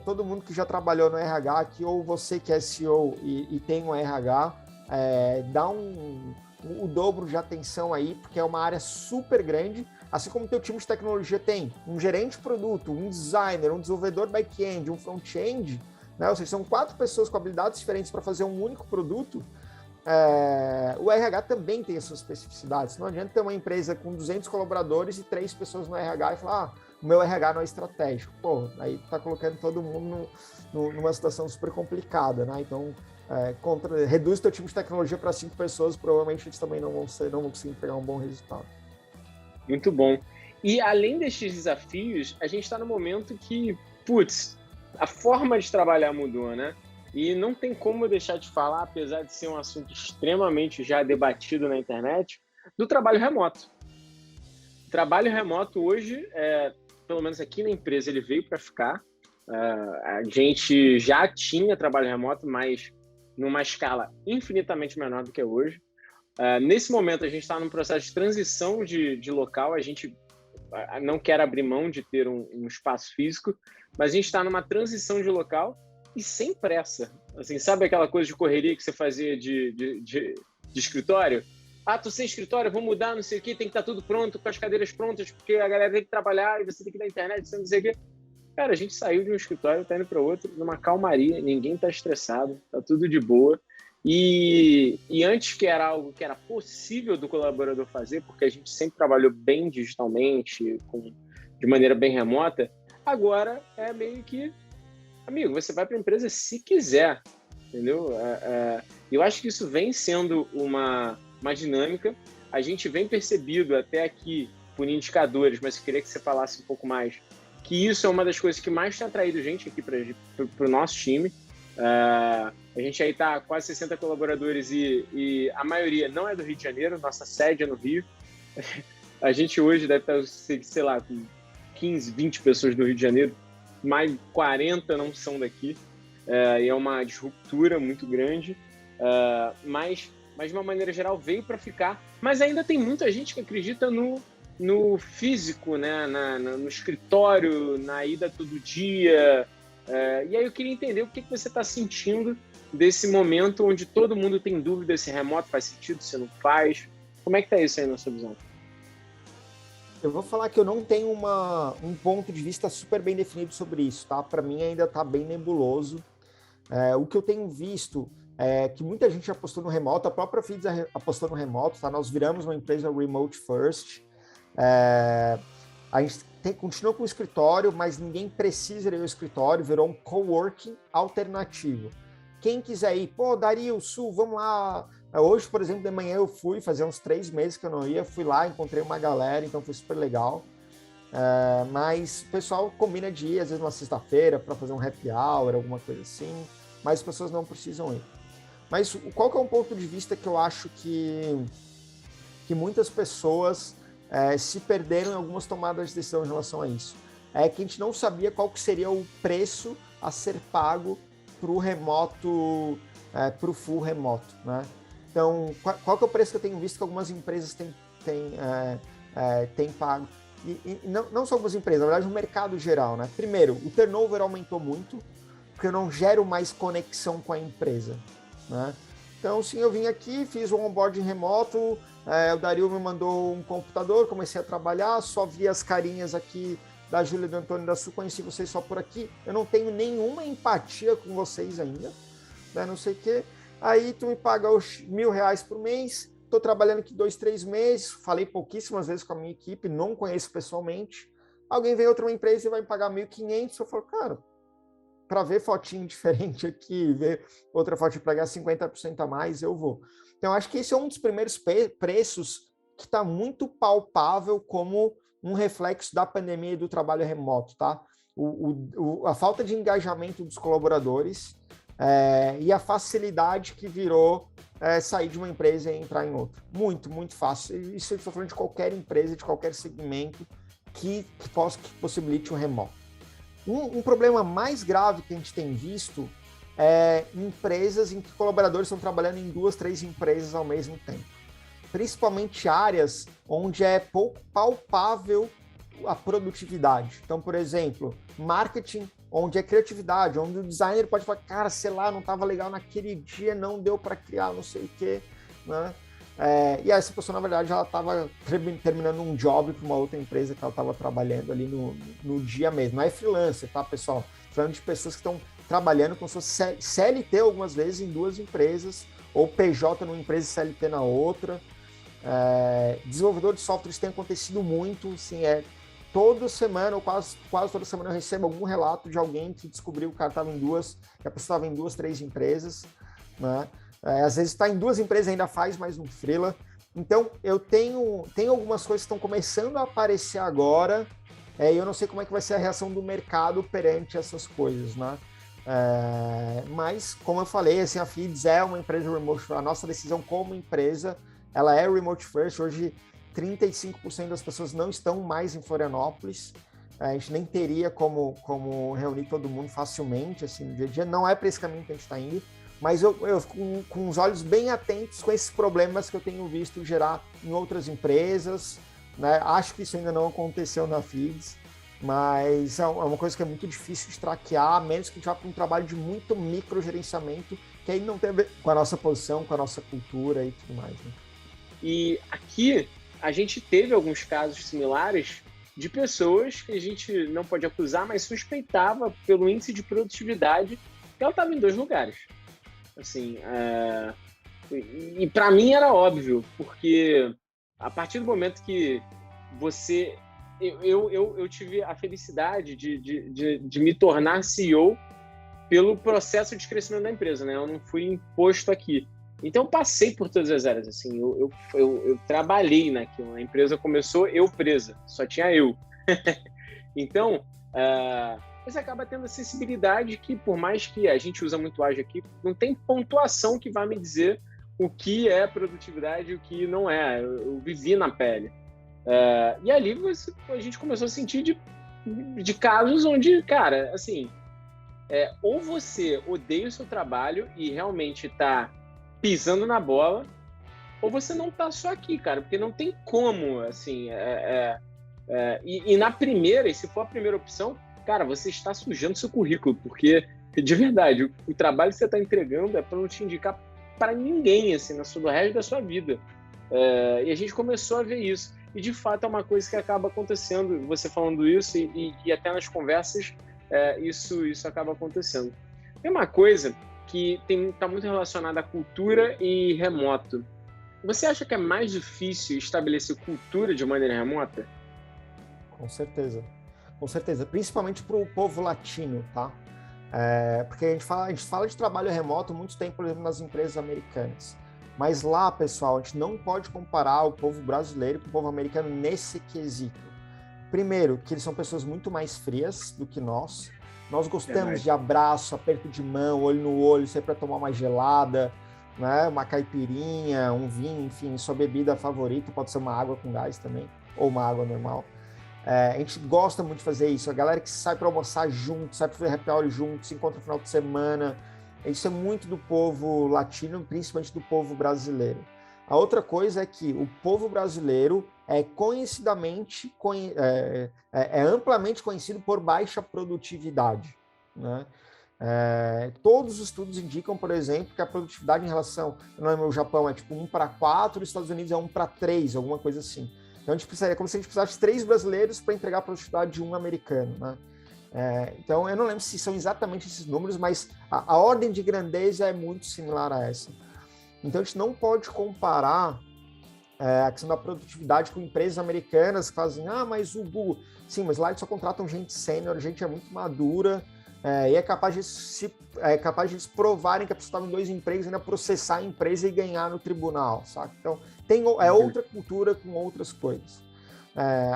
Todo mundo que já trabalhou no RH, que ou você que é CEO e tem um RH, dá o dobro de atenção aí, porque é uma área super grande, assim como o teu time de tecnologia tem um gerente de produto, um designer, um desenvolvedor back-end, um front-end, né? Ou seja, são 4 pessoas com habilidades diferentes para fazer um único produto. O RH também tem as suas especificidades. Não adianta ter uma empresa com 200 colaboradores e 3 pessoas no RH e falar, o meu RH não é estratégico. Pô, aí tá colocando todo mundo numa situação super complicada, né? Então, reduz o teu time de tecnologia para 5 pessoas, provavelmente eles também não vão conseguir pegar um bom resultado. Muito bom. E além destes desafios, a gente está no momento que, a forma de trabalhar mudou, né? E não tem como eu deixar de falar, apesar de ser um assunto extremamente já debatido na internet, do trabalho remoto. O trabalho remoto hoje, pelo menos aqui na empresa, ele veio para ficar. A gente já tinha trabalho remoto, mas numa escala infinitamente menor do que hoje. Nesse momento, a gente está num processo de transição de local, a gente não quer abrir mão de ter um espaço físico, mas a gente está numa transição de local e sem pressa. Assim, sabe aquela coisa de correria que você fazia de escritório? Tô sem escritório, vou mudar, não sei o quê, tem que estar tudo pronto, com as cadeiras prontas, porque a galera tem que trabalhar e você tem que ir na internet, não sei o quê. Cara, a gente saiu de um escritório, tá indo para outro, numa calmaria, ninguém tá estressado, tá tudo de boa. E antes que era algo que era possível do colaborador fazer, porque a gente sempre trabalhou bem digitalmente, de maneira bem remota, agora é meio que, amigo, você vai para a empresa se quiser, entendeu? Eu acho que isso vem sendo uma dinâmica, a gente vem percebido até aqui por indicadores, mas eu queria que você falasse um pouco mais, que isso é uma das coisas que mais tem atraído gente aqui para o nosso time. A gente aí está quase 60 colaboradores e a maioria não é do Rio de Janeiro, nossa sede é no Rio. A gente hoje deve estar, sei lá, com 15, 20 pessoas do Rio de Janeiro, mais 40 não são daqui, e é uma disruptura muito grande, mas de uma maneira geral veio para ficar. Mas ainda tem muita gente que acredita no físico, né? No escritório, na ida todo dia. E aí eu queria entender o que você está sentindo desse momento onde todo mundo tem dúvida se remoto faz sentido, se não faz. Como é que está isso aí na sua visão? Eu vou falar que eu não tenho um ponto de vista super bem definido sobre isso, tá? Para mim ainda está bem nebuloso. O que eu tenho visto é que muita gente apostou no remoto, a própria Feeds apostou no remoto, tá? Nós viramos uma empresa remote first. A gente continua com o escritório, mas ninguém precisa ir ao escritório, virou um coworking alternativo. Quem quiser ir, Dario, Sul, vamos lá. Hoje, por exemplo, de manhã eu fui, fazia uns 3 meses que eu não ia, fui lá, encontrei uma galera, então foi super legal. Mas o pessoal combina de ir, às vezes, numa sexta-feira, para fazer um happy hour, alguma coisa assim, mas as pessoas não precisam ir. Mas qual que é um ponto de vista que eu acho que muitas pessoas se perderam em algumas tomadas de decisão em relação a isso? É que a gente não sabia qual que seria o preço a ser pago para o remoto, para o full remoto, né? Então, qual que é o preço que eu tenho visto que algumas empresas têm pago? E não só algumas empresas, na verdade, no mercado geral, né? Primeiro, o turnover aumentou muito, porque eu não gero mais conexão com a empresa, né? Então, sim, eu vim aqui, fiz um onboarding remoto, o Dario me mandou um computador, comecei a trabalhar, só vi as carinhas aqui da Júlia, do Antônio e da Su, conheci vocês só por aqui, eu não tenho nenhuma empatia com vocês ainda, né? Não sei o quê. Aí tu me paga os R$1.000 por mês, estou trabalhando aqui 2, 3 meses, falei pouquíssimas vezes com a minha equipe, não conheço pessoalmente, alguém vem outra empresa e vai me pagar 1.500, eu falo, cara, para ver fotinho diferente aqui, ver outra foto para ganhar 50% a mais, eu vou. Então, acho que esse é um dos primeiros preços que está muito palpável como um reflexo da pandemia e do trabalho remoto, tá? A falta de engajamento dos colaboradores e a facilidade que virou sair de uma empresa e entrar em outra. Muito, muito fácil. Isso eu estou falando de qualquer empresa, de qualquer segmento que possibilite o remoto. Um problema mais grave que a gente tem visto é empresas em que colaboradores estão trabalhando em 2, 3 empresas ao mesmo tempo. Principalmente áreas onde é pouco palpável a produtividade. Então, por exemplo, marketing, onde é criatividade, onde o designer pode falar, cara, sei lá, não estava legal naquele dia, não deu para criar não sei o quê, né? E essa pessoa, na verdade, ela estava terminando um job para uma outra empresa que ela estava trabalhando ali no dia mesmo. Não é freelancer, tá, pessoal? Falando de pessoas que estão trabalhando com sua CLT algumas vezes em 2 empresas, ou PJ numa empresa e CLT na outra. Desenvolvedor de softwares tem acontecido muito, assim, toda semana, ou quase toda semana, eu recebo algum relato de alguém que descobriu que o cara estava em 2, que a pessoa estava em 2, 3 empresas, né? Às vezes está em 2 empresas, ainda faz mais um freela. Então, eu tenho algumas coisas que estão começando a aparecer agora, e eu não sei como é que vai ser a reação do mercado perante essas coisas, né? Mas, como eu falei, assim, a Feeds é uma empresa remote. A nossa decisão como empresa, ela é remote first. Hoje, 35% das pessoas não estão mais em Florianópolis. A gente nem teria como reunir todo mundo facilmente, assim, no dia a dia. Não é para esse caminho que a gente está indo. Mas eu fico com os olhos bem atentos com esses problemas que eu tenho visto gerar em outras empresas, né? Acho que isso ainda não aconteceu na Feeds, mas é uma coisa que é muito difícil de traquear, a menos que a gente vá para um trabalho de muito microgerenciamento, que aí não tem a ver com a nossa posição, com a nossa cultura e tudo mais, né? E aqui a gente teve alguns casos similares de pessoas que a gente não pode acusar, mas suspeitava pelo índice de produtividade que ela estava em 2 lugares. Assim, e para mim era óbvio, porque a partir do momento que eu tive a felicidade de me tornar CEO pelo processo de crescimento da empresa, né? Eu não fui imposto aqui. Então, eu passei por todas as áreas, assim, eu trabalhei naquilo. A empresa começou eu presa, só tinha eu. Então, você acaba tendo acessibilidade que, por mais que a gente usa muito ágil aqui, não tem pontuação que vai me dizer o que é produtividade e o que não é. Eu vivi na pele. E ali a gente começou a sentir de casos onde, cara, assim, ou você odeia o seu trabalho e realmente está pisando na bola, ou você não está só aqui, cara, porque não tem como, assim, e na primeira, e se for a primeira opção, cara, você está sujando seu currículo, porque, de verdade, o trabalho que você está entregando é para não te indicar para ninguém, assim, no resto da sua vida. E a gente começou a ver isso. E, de fato, é uma coisa que acaba acontecendo, você falando isso, e até nas conversas, isso acaba acontecendo. Tem uma coisa que está muito relacionada à cultura e remoto. Você acha que é mais difícil estabelecer cultura de maneira remota? Com certeza. Com certeza, principalmente para o povo latino, tá? Porque a gente fala de trabalho remoto há muito tempo, por exemplo, nas empresas americanas. Mas lá, pessoal, a gente não pode comparar o povo brasileiro com o povo americano nesse quesito. Primeiro, que eles são pessoas muito mais frias do que nós. Nós gostamos de abraço, aperto de mão, olho no olho, sempre para tomar uma gelada, né? Uma caipirinha, um vinho, enfim, sua bebida favorita, pode ser uma água com gás também, ou uma água normal. A gente gosta muito de fazer isso. A galera que sai para almoçar junto, sai para fazer happy hour junto, se encontra no final de semana. isso é muito do povo latino, principalmente do povo brasileiro. A outra coisa é que o povo brasileiro é conhecidamente, é amplamente conhecido por baixa produtividade, né? Todos os estudos indicam, por exemplo, que a produtividade em relação, no Japão é tipo 1:4, nos Estados Unidos é 1:3, alguma coisa assim. Então a gente precisaria, como se a gente precisasse de 3 brasileiros para entregar a produtividade de um americano, né? Então eu não lembro se são exatamente esses números, mas a ordem de grandeza é muito similar a essa. Então a gente não pode comparar a questão da produtividade com empresas americanas que fazem, mas o Google, sim, mas lá eles só contratam gente sênior, gente muito madura, e é capaz de eles provarem que a pessoa estava em 2 empregos, ainda processar a empresa e ganhar no tribunal, saca? Então tem outra cultura com outras coisas.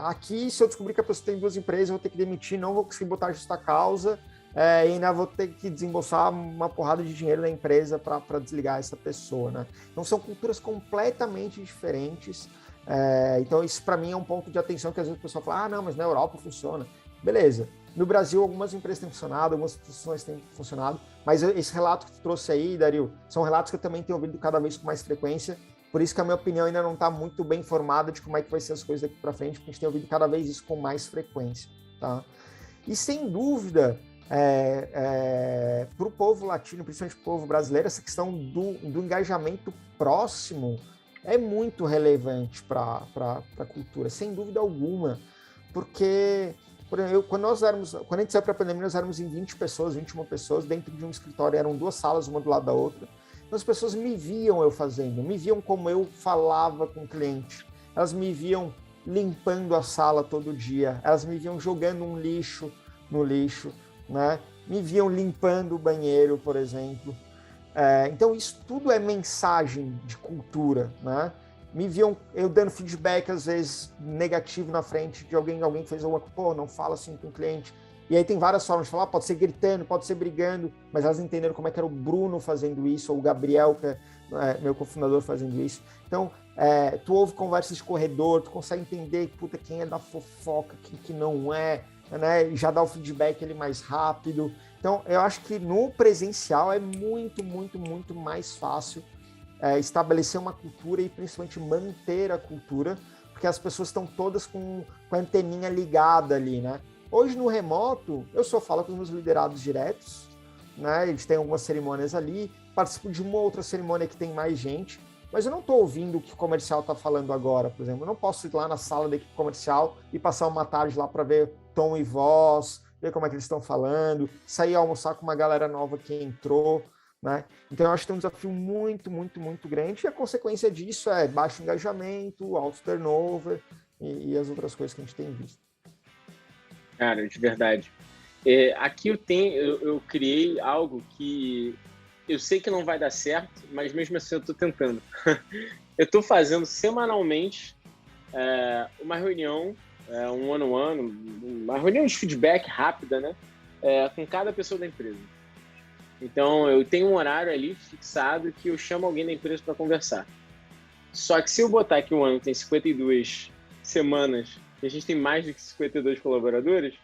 Aqui, se eu descobrir que a pessoa tem 2 empresas, eu vou ter que demitir, não vou conseguir botar justa causa, e ainda vou ter que desembolsar uma porrada de dinheiro da empresa para desligar essa pessoa, né? Então são culturas completamente diferentes. Então isso para mim é um ponto de atenção que às vezes o pessoal fala, não, mas na Europa funciona. Beleza. No Brasil algumas empresas têm funcionado, algumas instituições têm funcionado, mas esse relato que tu trouxe aí, Dario, são relatos que eu também tenho ouvido cada vez com mais frequência. Por isso que a minha opinião ainda não está muito bem formada de como é que vai ser as coisas daqui para frente, porque a gente tem ouvido cada vez isso com mais frequência, tá? E sem dúvida, para o povo latino, principalmente para o povo brasileiro, essa questão do engajamento próximo é muito relevante para a cultura, sem dúvida alguma, porque, por exemplo, quando a gente saiu para a pandemia, nós éramos em 20 pessoas, 21 pessoas, dentro de um escritório, eram 2 salas, uma do lado da outra. Então, as pessoas me viam eu fazendo, me viam como eu falava com o cliente, elas me viam limpando a sala todo dia, elas me viam jogando um lixo no lixo, né? Me viam limpando o banheiro, por exemplo. Então, isso tudo é mensagem de cultura, né? Me viam eu dando feedback, às vezes, negativo na frente de alguém que fez alguma coisa, não fala assim com o cliente. E aí tem várias formas de falar, pode ser gritando, pode ser brigando, mas elas entenderam como é que era o Bruno fazendo isso, ou o Gabriel, que é meu cofundador, fazendo isso. Então, tu ouve conversas de corredor, tu consegue entender quem é da fofoca, quem que não é, né? Já dá o feedback ali mais rápido. Então, eu acho que no presencial é muito, muito, muito mais fácil estabelecer uma cultura e principalmente manter a cultura, porque as pessoas estão todas com a anteninha ligada ali, né? Hoje, no remoto, eu só falo com os meus liderados diretos, né? Eles têm algumas cerimônias ali, participo de uma outra cerimônia que tem mais gente, mas eu não estou ouvindo o que o comercial está falando agora, por exemplo. Eu não posso ir lá na sala da equipe comercial e passar uma tarde lá para ver tom e voz, ver como é que eles estão falando, sair almoçar com uma galera nova que entrou, né? Então, eu acho que tem um desafio muito, muito, muito grande, e a consequência disso é baixo engajamento, alto turnover e as outras coisas que a gente tem visto. Cara, de verdade. Aqui eu criei algo que eu sei que não vai dar certo, mas mesmo assim eu estou tentando. Eu estou fazendo semanalmente uma reunião, um one-on-one, uma reunião de feedback rápida, né? Com cada pessoa da empresa. Então, eu tenho um horário ali fixado que eu chamo alguém da empresa para conversar. Só que se eu botar que o ano tem 52 semanas e a gente tem mais de 52 colaboradores,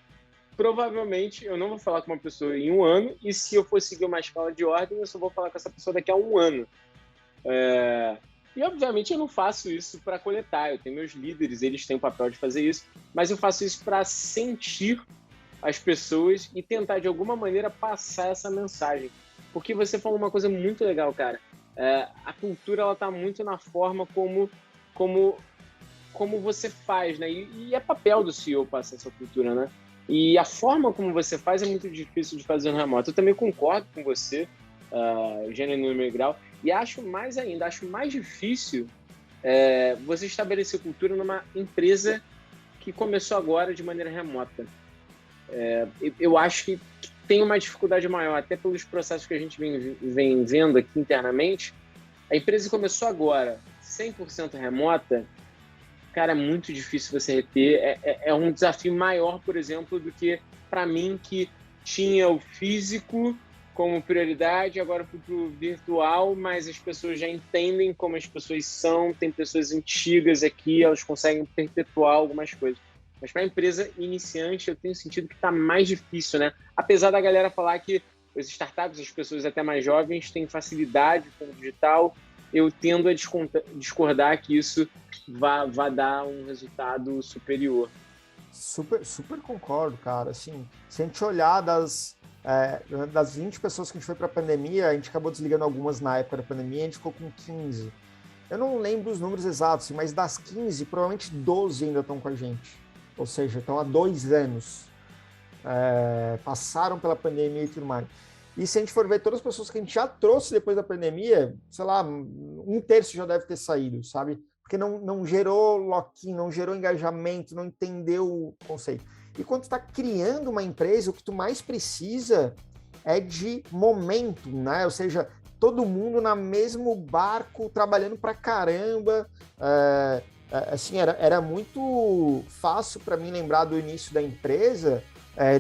provavelmente eu não vou falar com uma pessoa em um ano, e se eu for seguir uma escala de ordem, eu só vou falar com essa pessoa daqui a um ano. E, obviamente, eu não faço isso para coletar. Eu tenho meus líderes, eles têm o papel de fazer isso, mas eu faço isso para sentir as pessoas e tentar, de alguma maneira, passar essa mensagem. Porque você falou uma coisa muito legal, cara. A cultura, ela tá muito na forma como você faz, né? E é papel do CEO passar essa cultura, né? E a forma como você faz é muito difícil de fazer no remoto. Eu também concordo com você, Gênero no grau, e acho mais difícil você estabelecer cultura numa empresa que começou agora de maneira remota. Eu acho que tem uma dificuldade maior, até pelos processos que a gente vem vendo aqui internamente. A empresa começou agora 100% remota, cara, é muito difícil você reter. É um desafio maior, por exemplo, do que para mim, que tinha o físico como prioridade, agora fui para o virtual, mas as pessoas já entendem como as pessoas são, tem pessoas antigas aqui, elas conseguem perpetuar algumas coisas. Mas para a empresa iniciante, eu tenho sentido que está mais difícil, né? Apesar da galera falar que as startups, as pessoas até mais jovens têm facilidade com o digital, eu tendo a discordar que isso vá dar um resultado superior. Super concordo, cara. Assim, se a gente olhar das 20 pessoas que a gente foi para a pandemia, a gente acabou desligando algumas na época da pandemia, a gente ficou com 15. Eu não lembro os números exatos, mas das 15, provavelmente 12 ainda estão com a gente. Ou seja, estão há 2 anos. Passaram pela pandemia e tudo mais. E se a gente for ver todas as pessoas que a gente já trouxe depois da pandemia, sei lá, 1/3 já deve ter saído, sabe? Porque não gerou lock-in, não gerou engajamento, não entendeu o conceito. E quando tu está criando uma empresa, o que tu mais precisa é de momento, né? Ou seja, todo mundo no mesmo barco, trabalhando pra caramba. Assim, era muito fácil para mim lembrar do início da empresa,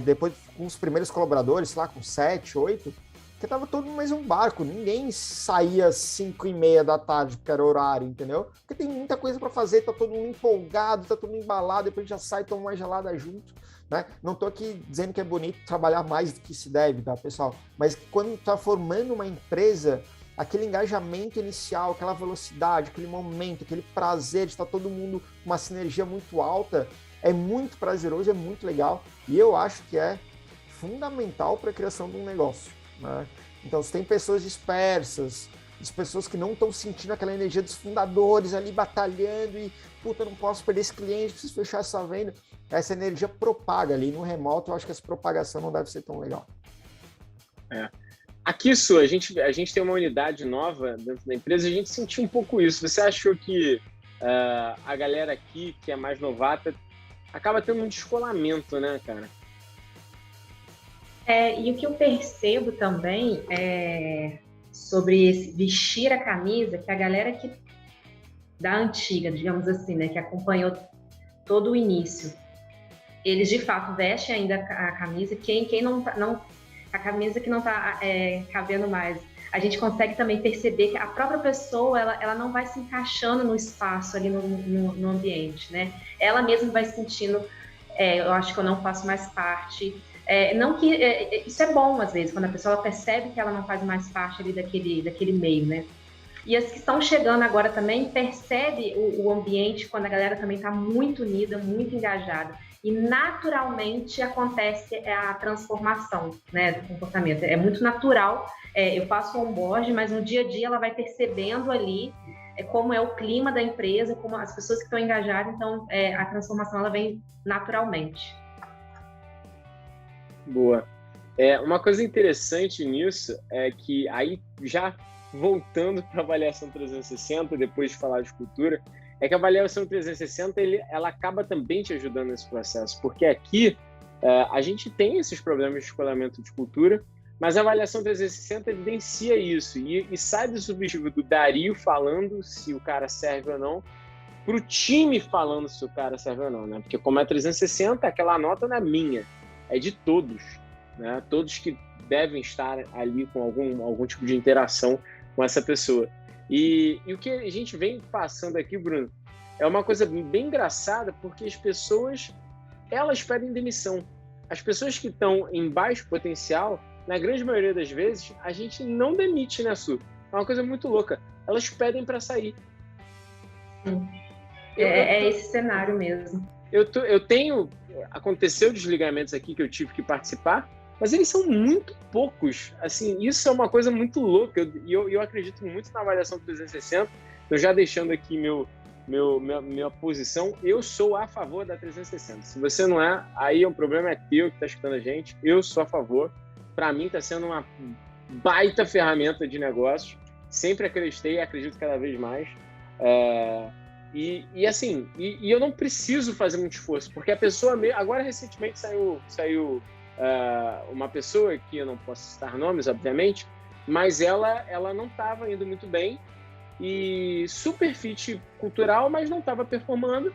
depois com os primeiros colaboradores, sei lá, com 7, 8, que tava todo no mesmo barco, ninguém saía às 5:30 da tarde, que era horário, entendeu? Porque tem muita coisa para fazer, tá todo mundo empolgado, tá todo mundo embalado, depois já sai, toma uma gelada junto, né? Não tô aqui dizendo que é bonito trabalhar mais do que se deve, tá, pessoal? Mas quando tá formando uma empresa, aquele engajamento inicial, aquela velocidade, aquele momento, aquele prazer de estar todo mundo com uma sinergia muito alta, é muito prazeroso, é muito legal, e eu acho que é fundamental para a criação de um negócio, né? Então, se tem pessoas dispersas, as pessoas que não estão sentindo aquela energia dos fundadores ali batalhando e, puta, não posso perder esse cliente, preciso fechar essa venda, essa energia propaga ali. No remoto, eu acho que essa propagação não deve ser tão legal. Aqui, Su, a gente tem uma unidade nova dentro da empresa, a gente sentiu um pouco isso. Você achou que a galera aqui, que é mais novata, acaba tendo um descolamento, né, cara? E o que eu percebo também sobre esse vestir a camisa, que a galera da antiga, digamos assim, né, que acompanhou todo o início, eles de fato vestem ainda a camisa, quem não a camisa que não está cabendo mais. A gente consegue também perceber que a própria pessoa, ela não vai se encaixando no espaço ali no ambiente, né? Ela mesma vai sentindo, eu acho que eu não faço mais parte. Não que isso é bom às vezes, quando a pessoa percebe que ela não faz mais parte ali daquele meio, né? E as que estão chegando agora também percebe o ambiente quando a galera também está muito unida, muito engajada. E naturalmente acontece a transformação, né, do comportamento. É muito natural. Eu faço onboard, mas no dia a dia ela vai percebendo ali como é o clima da empresa, como as pessoas que estão engajadas. Então a transformação ela vem naturalmente. Boa. Uma coisa interessante nisso é que aí já voltando para a avaliação 360, depois de falar de cultura, é que a avaliação 360 ela acaba também te ajudando nesse processo, porque aqui a gente tem esses problemas de escolamento de cultura, mas a avaliação 360 evidencia isso e sai do subjetivo do Dario falando se o cara serve ou não, para o time falando se o cara serve ou não, né? Porque como é 360, aquela nota não é minha, é de todos, né? Todos que devem estar ali com algum tipo de interação com essa pessoa. E o que a gente vem passando aqui, Bruno, é uma coisa bem engraçada, porque as pessoas, elas pedem demissão. As pessoas que estão em baixo potencial, na grande maioria das vezes, a gente não demite, né, Su? É uma coisa muito louca. Elas pedem para sair. Esse cenário mesmo. Aconteceu desligamentos aqui que eu tive que participar, mas eles são muito poucos. Assim, isso é uma coisa muito louca. Eu acredito muito na avaliação 360. Então, já deixando aqui minha posição, eu sou a favor da 360. Se você não é, aí o problema é teu que está escutando a gente. Eu sou a favor. Para mim, está sendo uma baita ferramenta de negócio. Sempre acreditei e acredito cada vez mais. Assim, eu não preciso fazer muito esforço, porque a pessoa... Agora, recentemente, saiu uma pessoa, que eu não posso citar nomes, obviamente, mas ela não estava indo muito bem, e super fit cultural, mas não estava performando,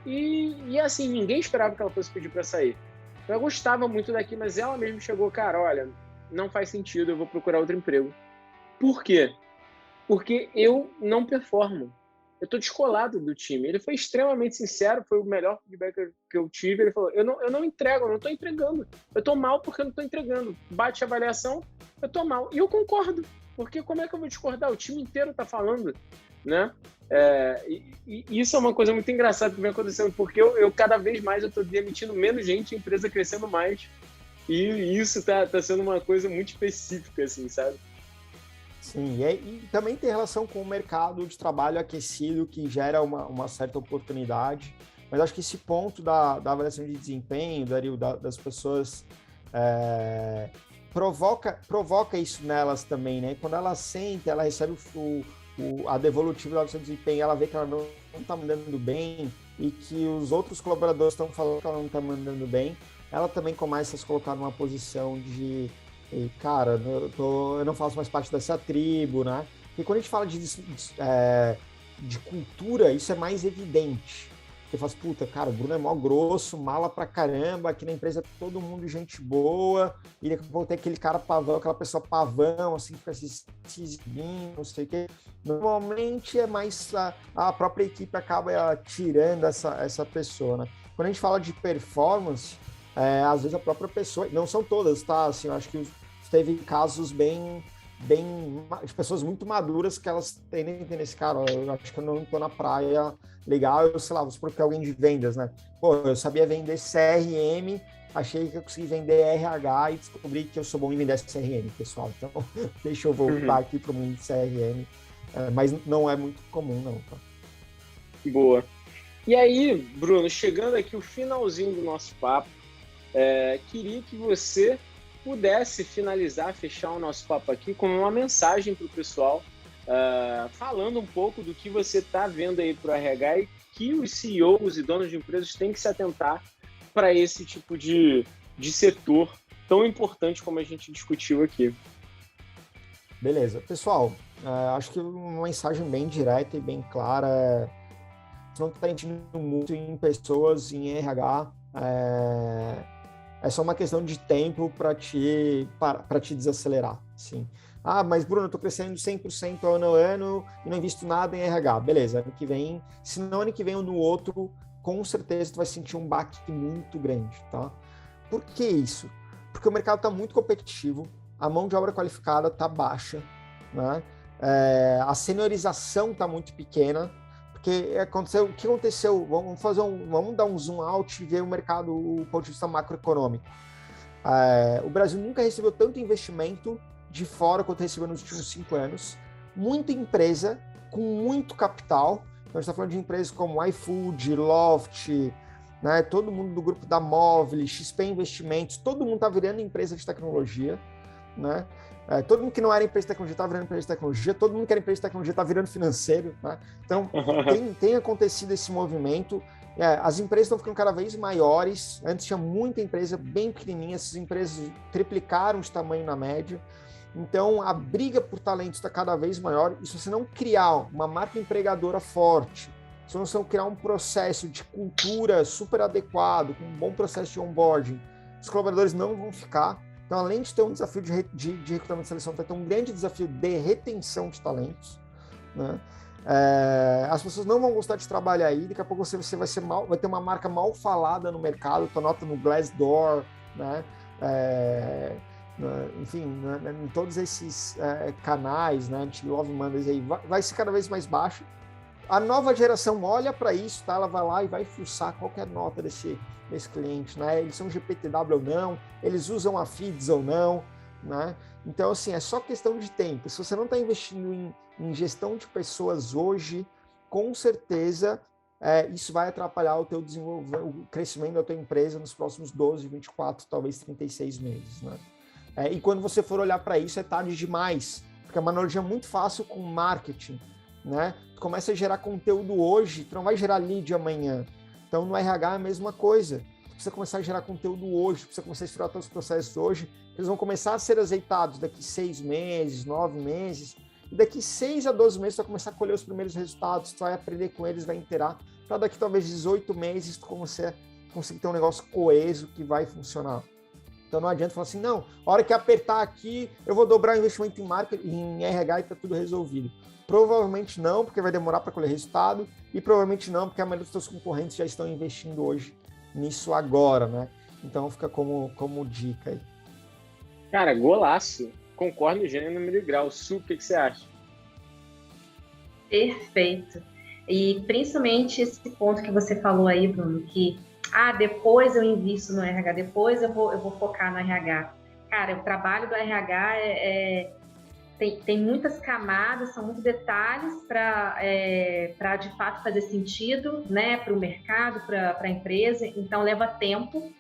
e assim, ninguém esperava que ela fosse pedir para sair. Então, eu gostava muito daqui, mas ela mesma chegou, cara, olha, não faz sentido, eu vou procurar outro emprego. Por quê? Porque eu não performo. eu estou descolado do time. Ele foi extremamente sincero, foi o melhor feedback que eu tive. Ele falou, eu não entrego, eu não estou entregando. Eu estou mal porque eu não estou entregando. Bate a avaliação, eu estou mal. E eu concordo, porque como é que eu vou discordar? O time inteiro está falando, né? E isso é uma coisa muito engraçada que vem acontecendo, porque eu cada vez mais eu estou demitindo menos gente, a empresa crescendo mais. E isso tá sendo uma coisa muito específica, assim, sabe? Sim, e também tem relação com o mercado de trabalho aquecido, que gera uma certa oportunidade. Mas acho que esse ponto da avaliação de desempenho, Dario, das pessoas, provoca isso nelas também, né? Quando ela sente, ela recebe a devolutiva do seu desempenho, ela vê que ela não está mandando bem e que os outros colaboradores estão falando que ela não está mandando bem, ela também começa a se colocar numa posição de cara, eu não faço mais parte dessa tribo, né? Porque quando a gente fala de cultura, isso é mais evidente. Você fala assim, puta, cara, o Bruno é mó grosso, mala pra caramba, aqui na empresa é todo mundo gente boa, e daqui a pouco tem aquele cara pavão, aquela pessoa pavão, assim, fica se exibindo, não sei o quê. Normalmente é mais a própria equipe acaba tirando essa pessoa, né? Quando a gente fala de performance, às vezes a própria pessoa, não são todas, tá? Assim, eu acho que teve casos bem de pessoas muito maduras que elas têm nesse cara, eu acho que eu não tô na praia legal, eu sei lá, vou supor que é alguém de vendas, né? Pô, eu sabia vender CRM, achei que eu consegui vender RH e descobri que eu sou bom em vender CRM, pessoal. Então, deixa eu voltar aqui para o mundo de CRM, mas não é muito comum, não, tá? Boa. E aí, Bruno, chegando aqui o finalzinho do nosso papo, queria que você pudesse finalizar, fechar o nosso papo aqui com uma mensagem para o pessoal, falando um pouco do que você está vendo aí para o RH e que os CEOs e donos de empresas têm que se atentar para esse tipo de setor tão importante como a gente discutiu aqui. Beleza. Pessoal, acho que uma mensagem bem direta e bem clara não está investindo muito em pessoas, em RH, é só uma questão de tempo para te desacelerar, sim. Ah, mas Bruno, eu estou crescendo 100% ano a ano e não invisto nada em RH. Beleza, ano que vem, se não ano que vem ou no outro, com certeza tu vai sentir um baque muito grande, tá? Por que isso? Porque o mercado está muito competitivo, a mão de obra qualificada está baixa, né? A seniorização está muito pequena, porque o que aconteceu? Vamos dar um zoom out e ver o mercado, o ponto de vista macroeconômico. O Brasil nunca recebeu tanto investimento de fora quanto recebeu nos últimos 5 anos. Muita empresa com muito capital. Então, a gente está falando de empresas como iFood, Loft, né? Todo mundo do grupo da Móvel, XP Investimentos, todo mundo está virando empresa de tecnologia, né? Todo mundo que não era empresa de tecnologia está virando empresa de tecnologia, todo mundo que era empresa de tecnologia está virando financeiro, né? Então, tem acontecido esse movimento. As empresas estão ficando cada vez maiores. Antes tinha muita empresa bem pequenininha, essas empresas triplicaram de tamanho na média. Então, a briga por talentos está cada vez maior. E se você não criar uma marca empregadora forte, se você não criar um processo de cultura super adequado, com um bom processo de onboarding, os colaboradores não vão ficar. Então, além de ter um desafio de recrutamento e seleção, vai ter um grande desafio de retenção de talentos, né? As pessoas não vão gostar de trabalhar aí, daqui a pouco você vai ter uma marca mal falada no mercado, tu nota no Glassdoor, né? Enfim, em todos esses canais, né? Love Mondays aí, vai ser cada vez mais baixo. A nova geração olha para isso, tá? Ela vai lá e vai fuçar qualquer nota desse cliente, né? Eles são GPTW ou não, eles usam a FIDS ou não, né? Então, assim, é só questão de tempo. Se você não está investindo em gestão de pessoas hoje, com certeza isso vai atrapalhar o teu o crescimento da tua empresa nos próximos 12, 24, talvez 36 meses, né? E quando você for olhar para isso, é tarde demais, porque é uma analogia muito fácil com marketing, né? Tu começa a gerar conteúdo hoje, tu não vai gerar lead amanhã. Então, no RH é a mesma coisa. Tu precisa começar a gerar conteúdo hoje, tu precisa começar a estruturar teus processos hoje, eles vão começar a ser azeitados daqui 6 meses, 9 meses, e daqui 6 a 12 meses tu vai começar a colher os primeiros resultados, tu vai aprender com eles, vai interar, para daqui talvez 18 meses tu conseguir ter um negócio coeso que vai funcionar. Então não adianta falar assim, não, a hora que apertar aqui, eu vou dobrar o investimento em marketing, em RH e está tudo resolvido. Provavelmente não, porque vai demorar para colher resultado, e provavelmente não, porque a maioria dos seus concorrentes já estão investindo hoje nisso agora, né? Então fica como dica aí. Cara, golaço. Concordo no gênero, número e grau. Su, o que você acha? Perfeito. E principalmente esse ponto que você falou aí, Bruno, que depois eu invisto no RH, depois eu vou focar no RH. Cara, o trabalho do RH tem muitas camadas, são muitos detalhes para de fato fazer sentido, né, para o mercado, para a empresa, então leva tempo.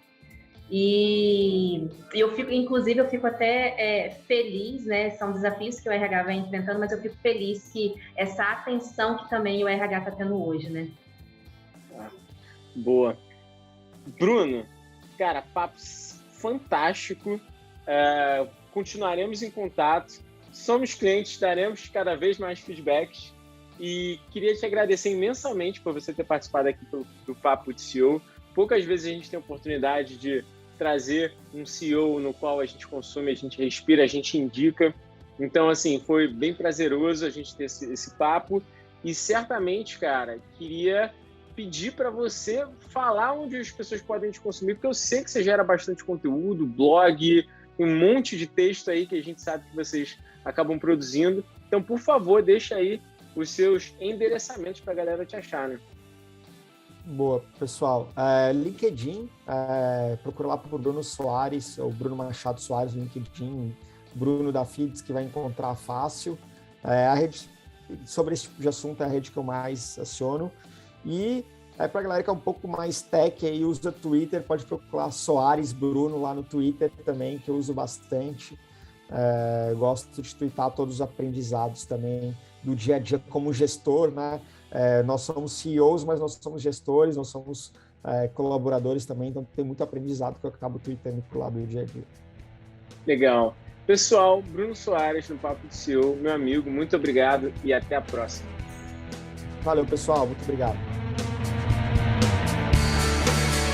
E eu fico até feliz, né? São desafios que o RH vem enfrentando, mas eu fico feliz que essa atenção que também o RH está tendo hoje, né? Boa. Bruno, cara, papo fantástico. Continuaremos em contato. Somos clientes, daremos cada vez mais feedbacks. E queria te agradecer imensamente por você ter participado aqui do Papo de CEO. Poucas vezes a gente tem a oportunidade de trazer um CEO no qual a gente consome, a gente respira, a gente indica. Então, assim, foi bem prazeroso a gente ter esse papo. E certamente, cara, queria pedir para você falar onde as pessoas podem te consumir, porque eu sei que você gera bastante conteúdo, blog, um monte de texto aí que a gente sabe que vocês acabam produzindo. Então, por favor, deixa aí os seus endereçamentos para a galera te achar, né? Boa, pessoal. LinkedIn, procura lá por Bruno Soares, ou Bruno Machado Soares no LinkedIn, Bruno da Feeds, que vai encontrar fácil. A rede, sobre esse tipo de assunto, é a rede que eu mais aciono. E para a galera que é um pouco mais tech e usa Twitter, pode procurar Soares Bruno lá no Twitter também, que eu uso bastante. Gosto de twittar todos os aprendizados também do dia a dia como gestor, né? Nós somos CEOs, mas nós somos gestores, nós somos colaboradores também, então tem muito aprendizado que eu acabo tweetando por lá do dia a dia. Legal. Pessoal, Bruno Soares no Papo de CEO, meu amigo, muito obrigado e até a próxima. Valeu, pessoal, muito obrigado.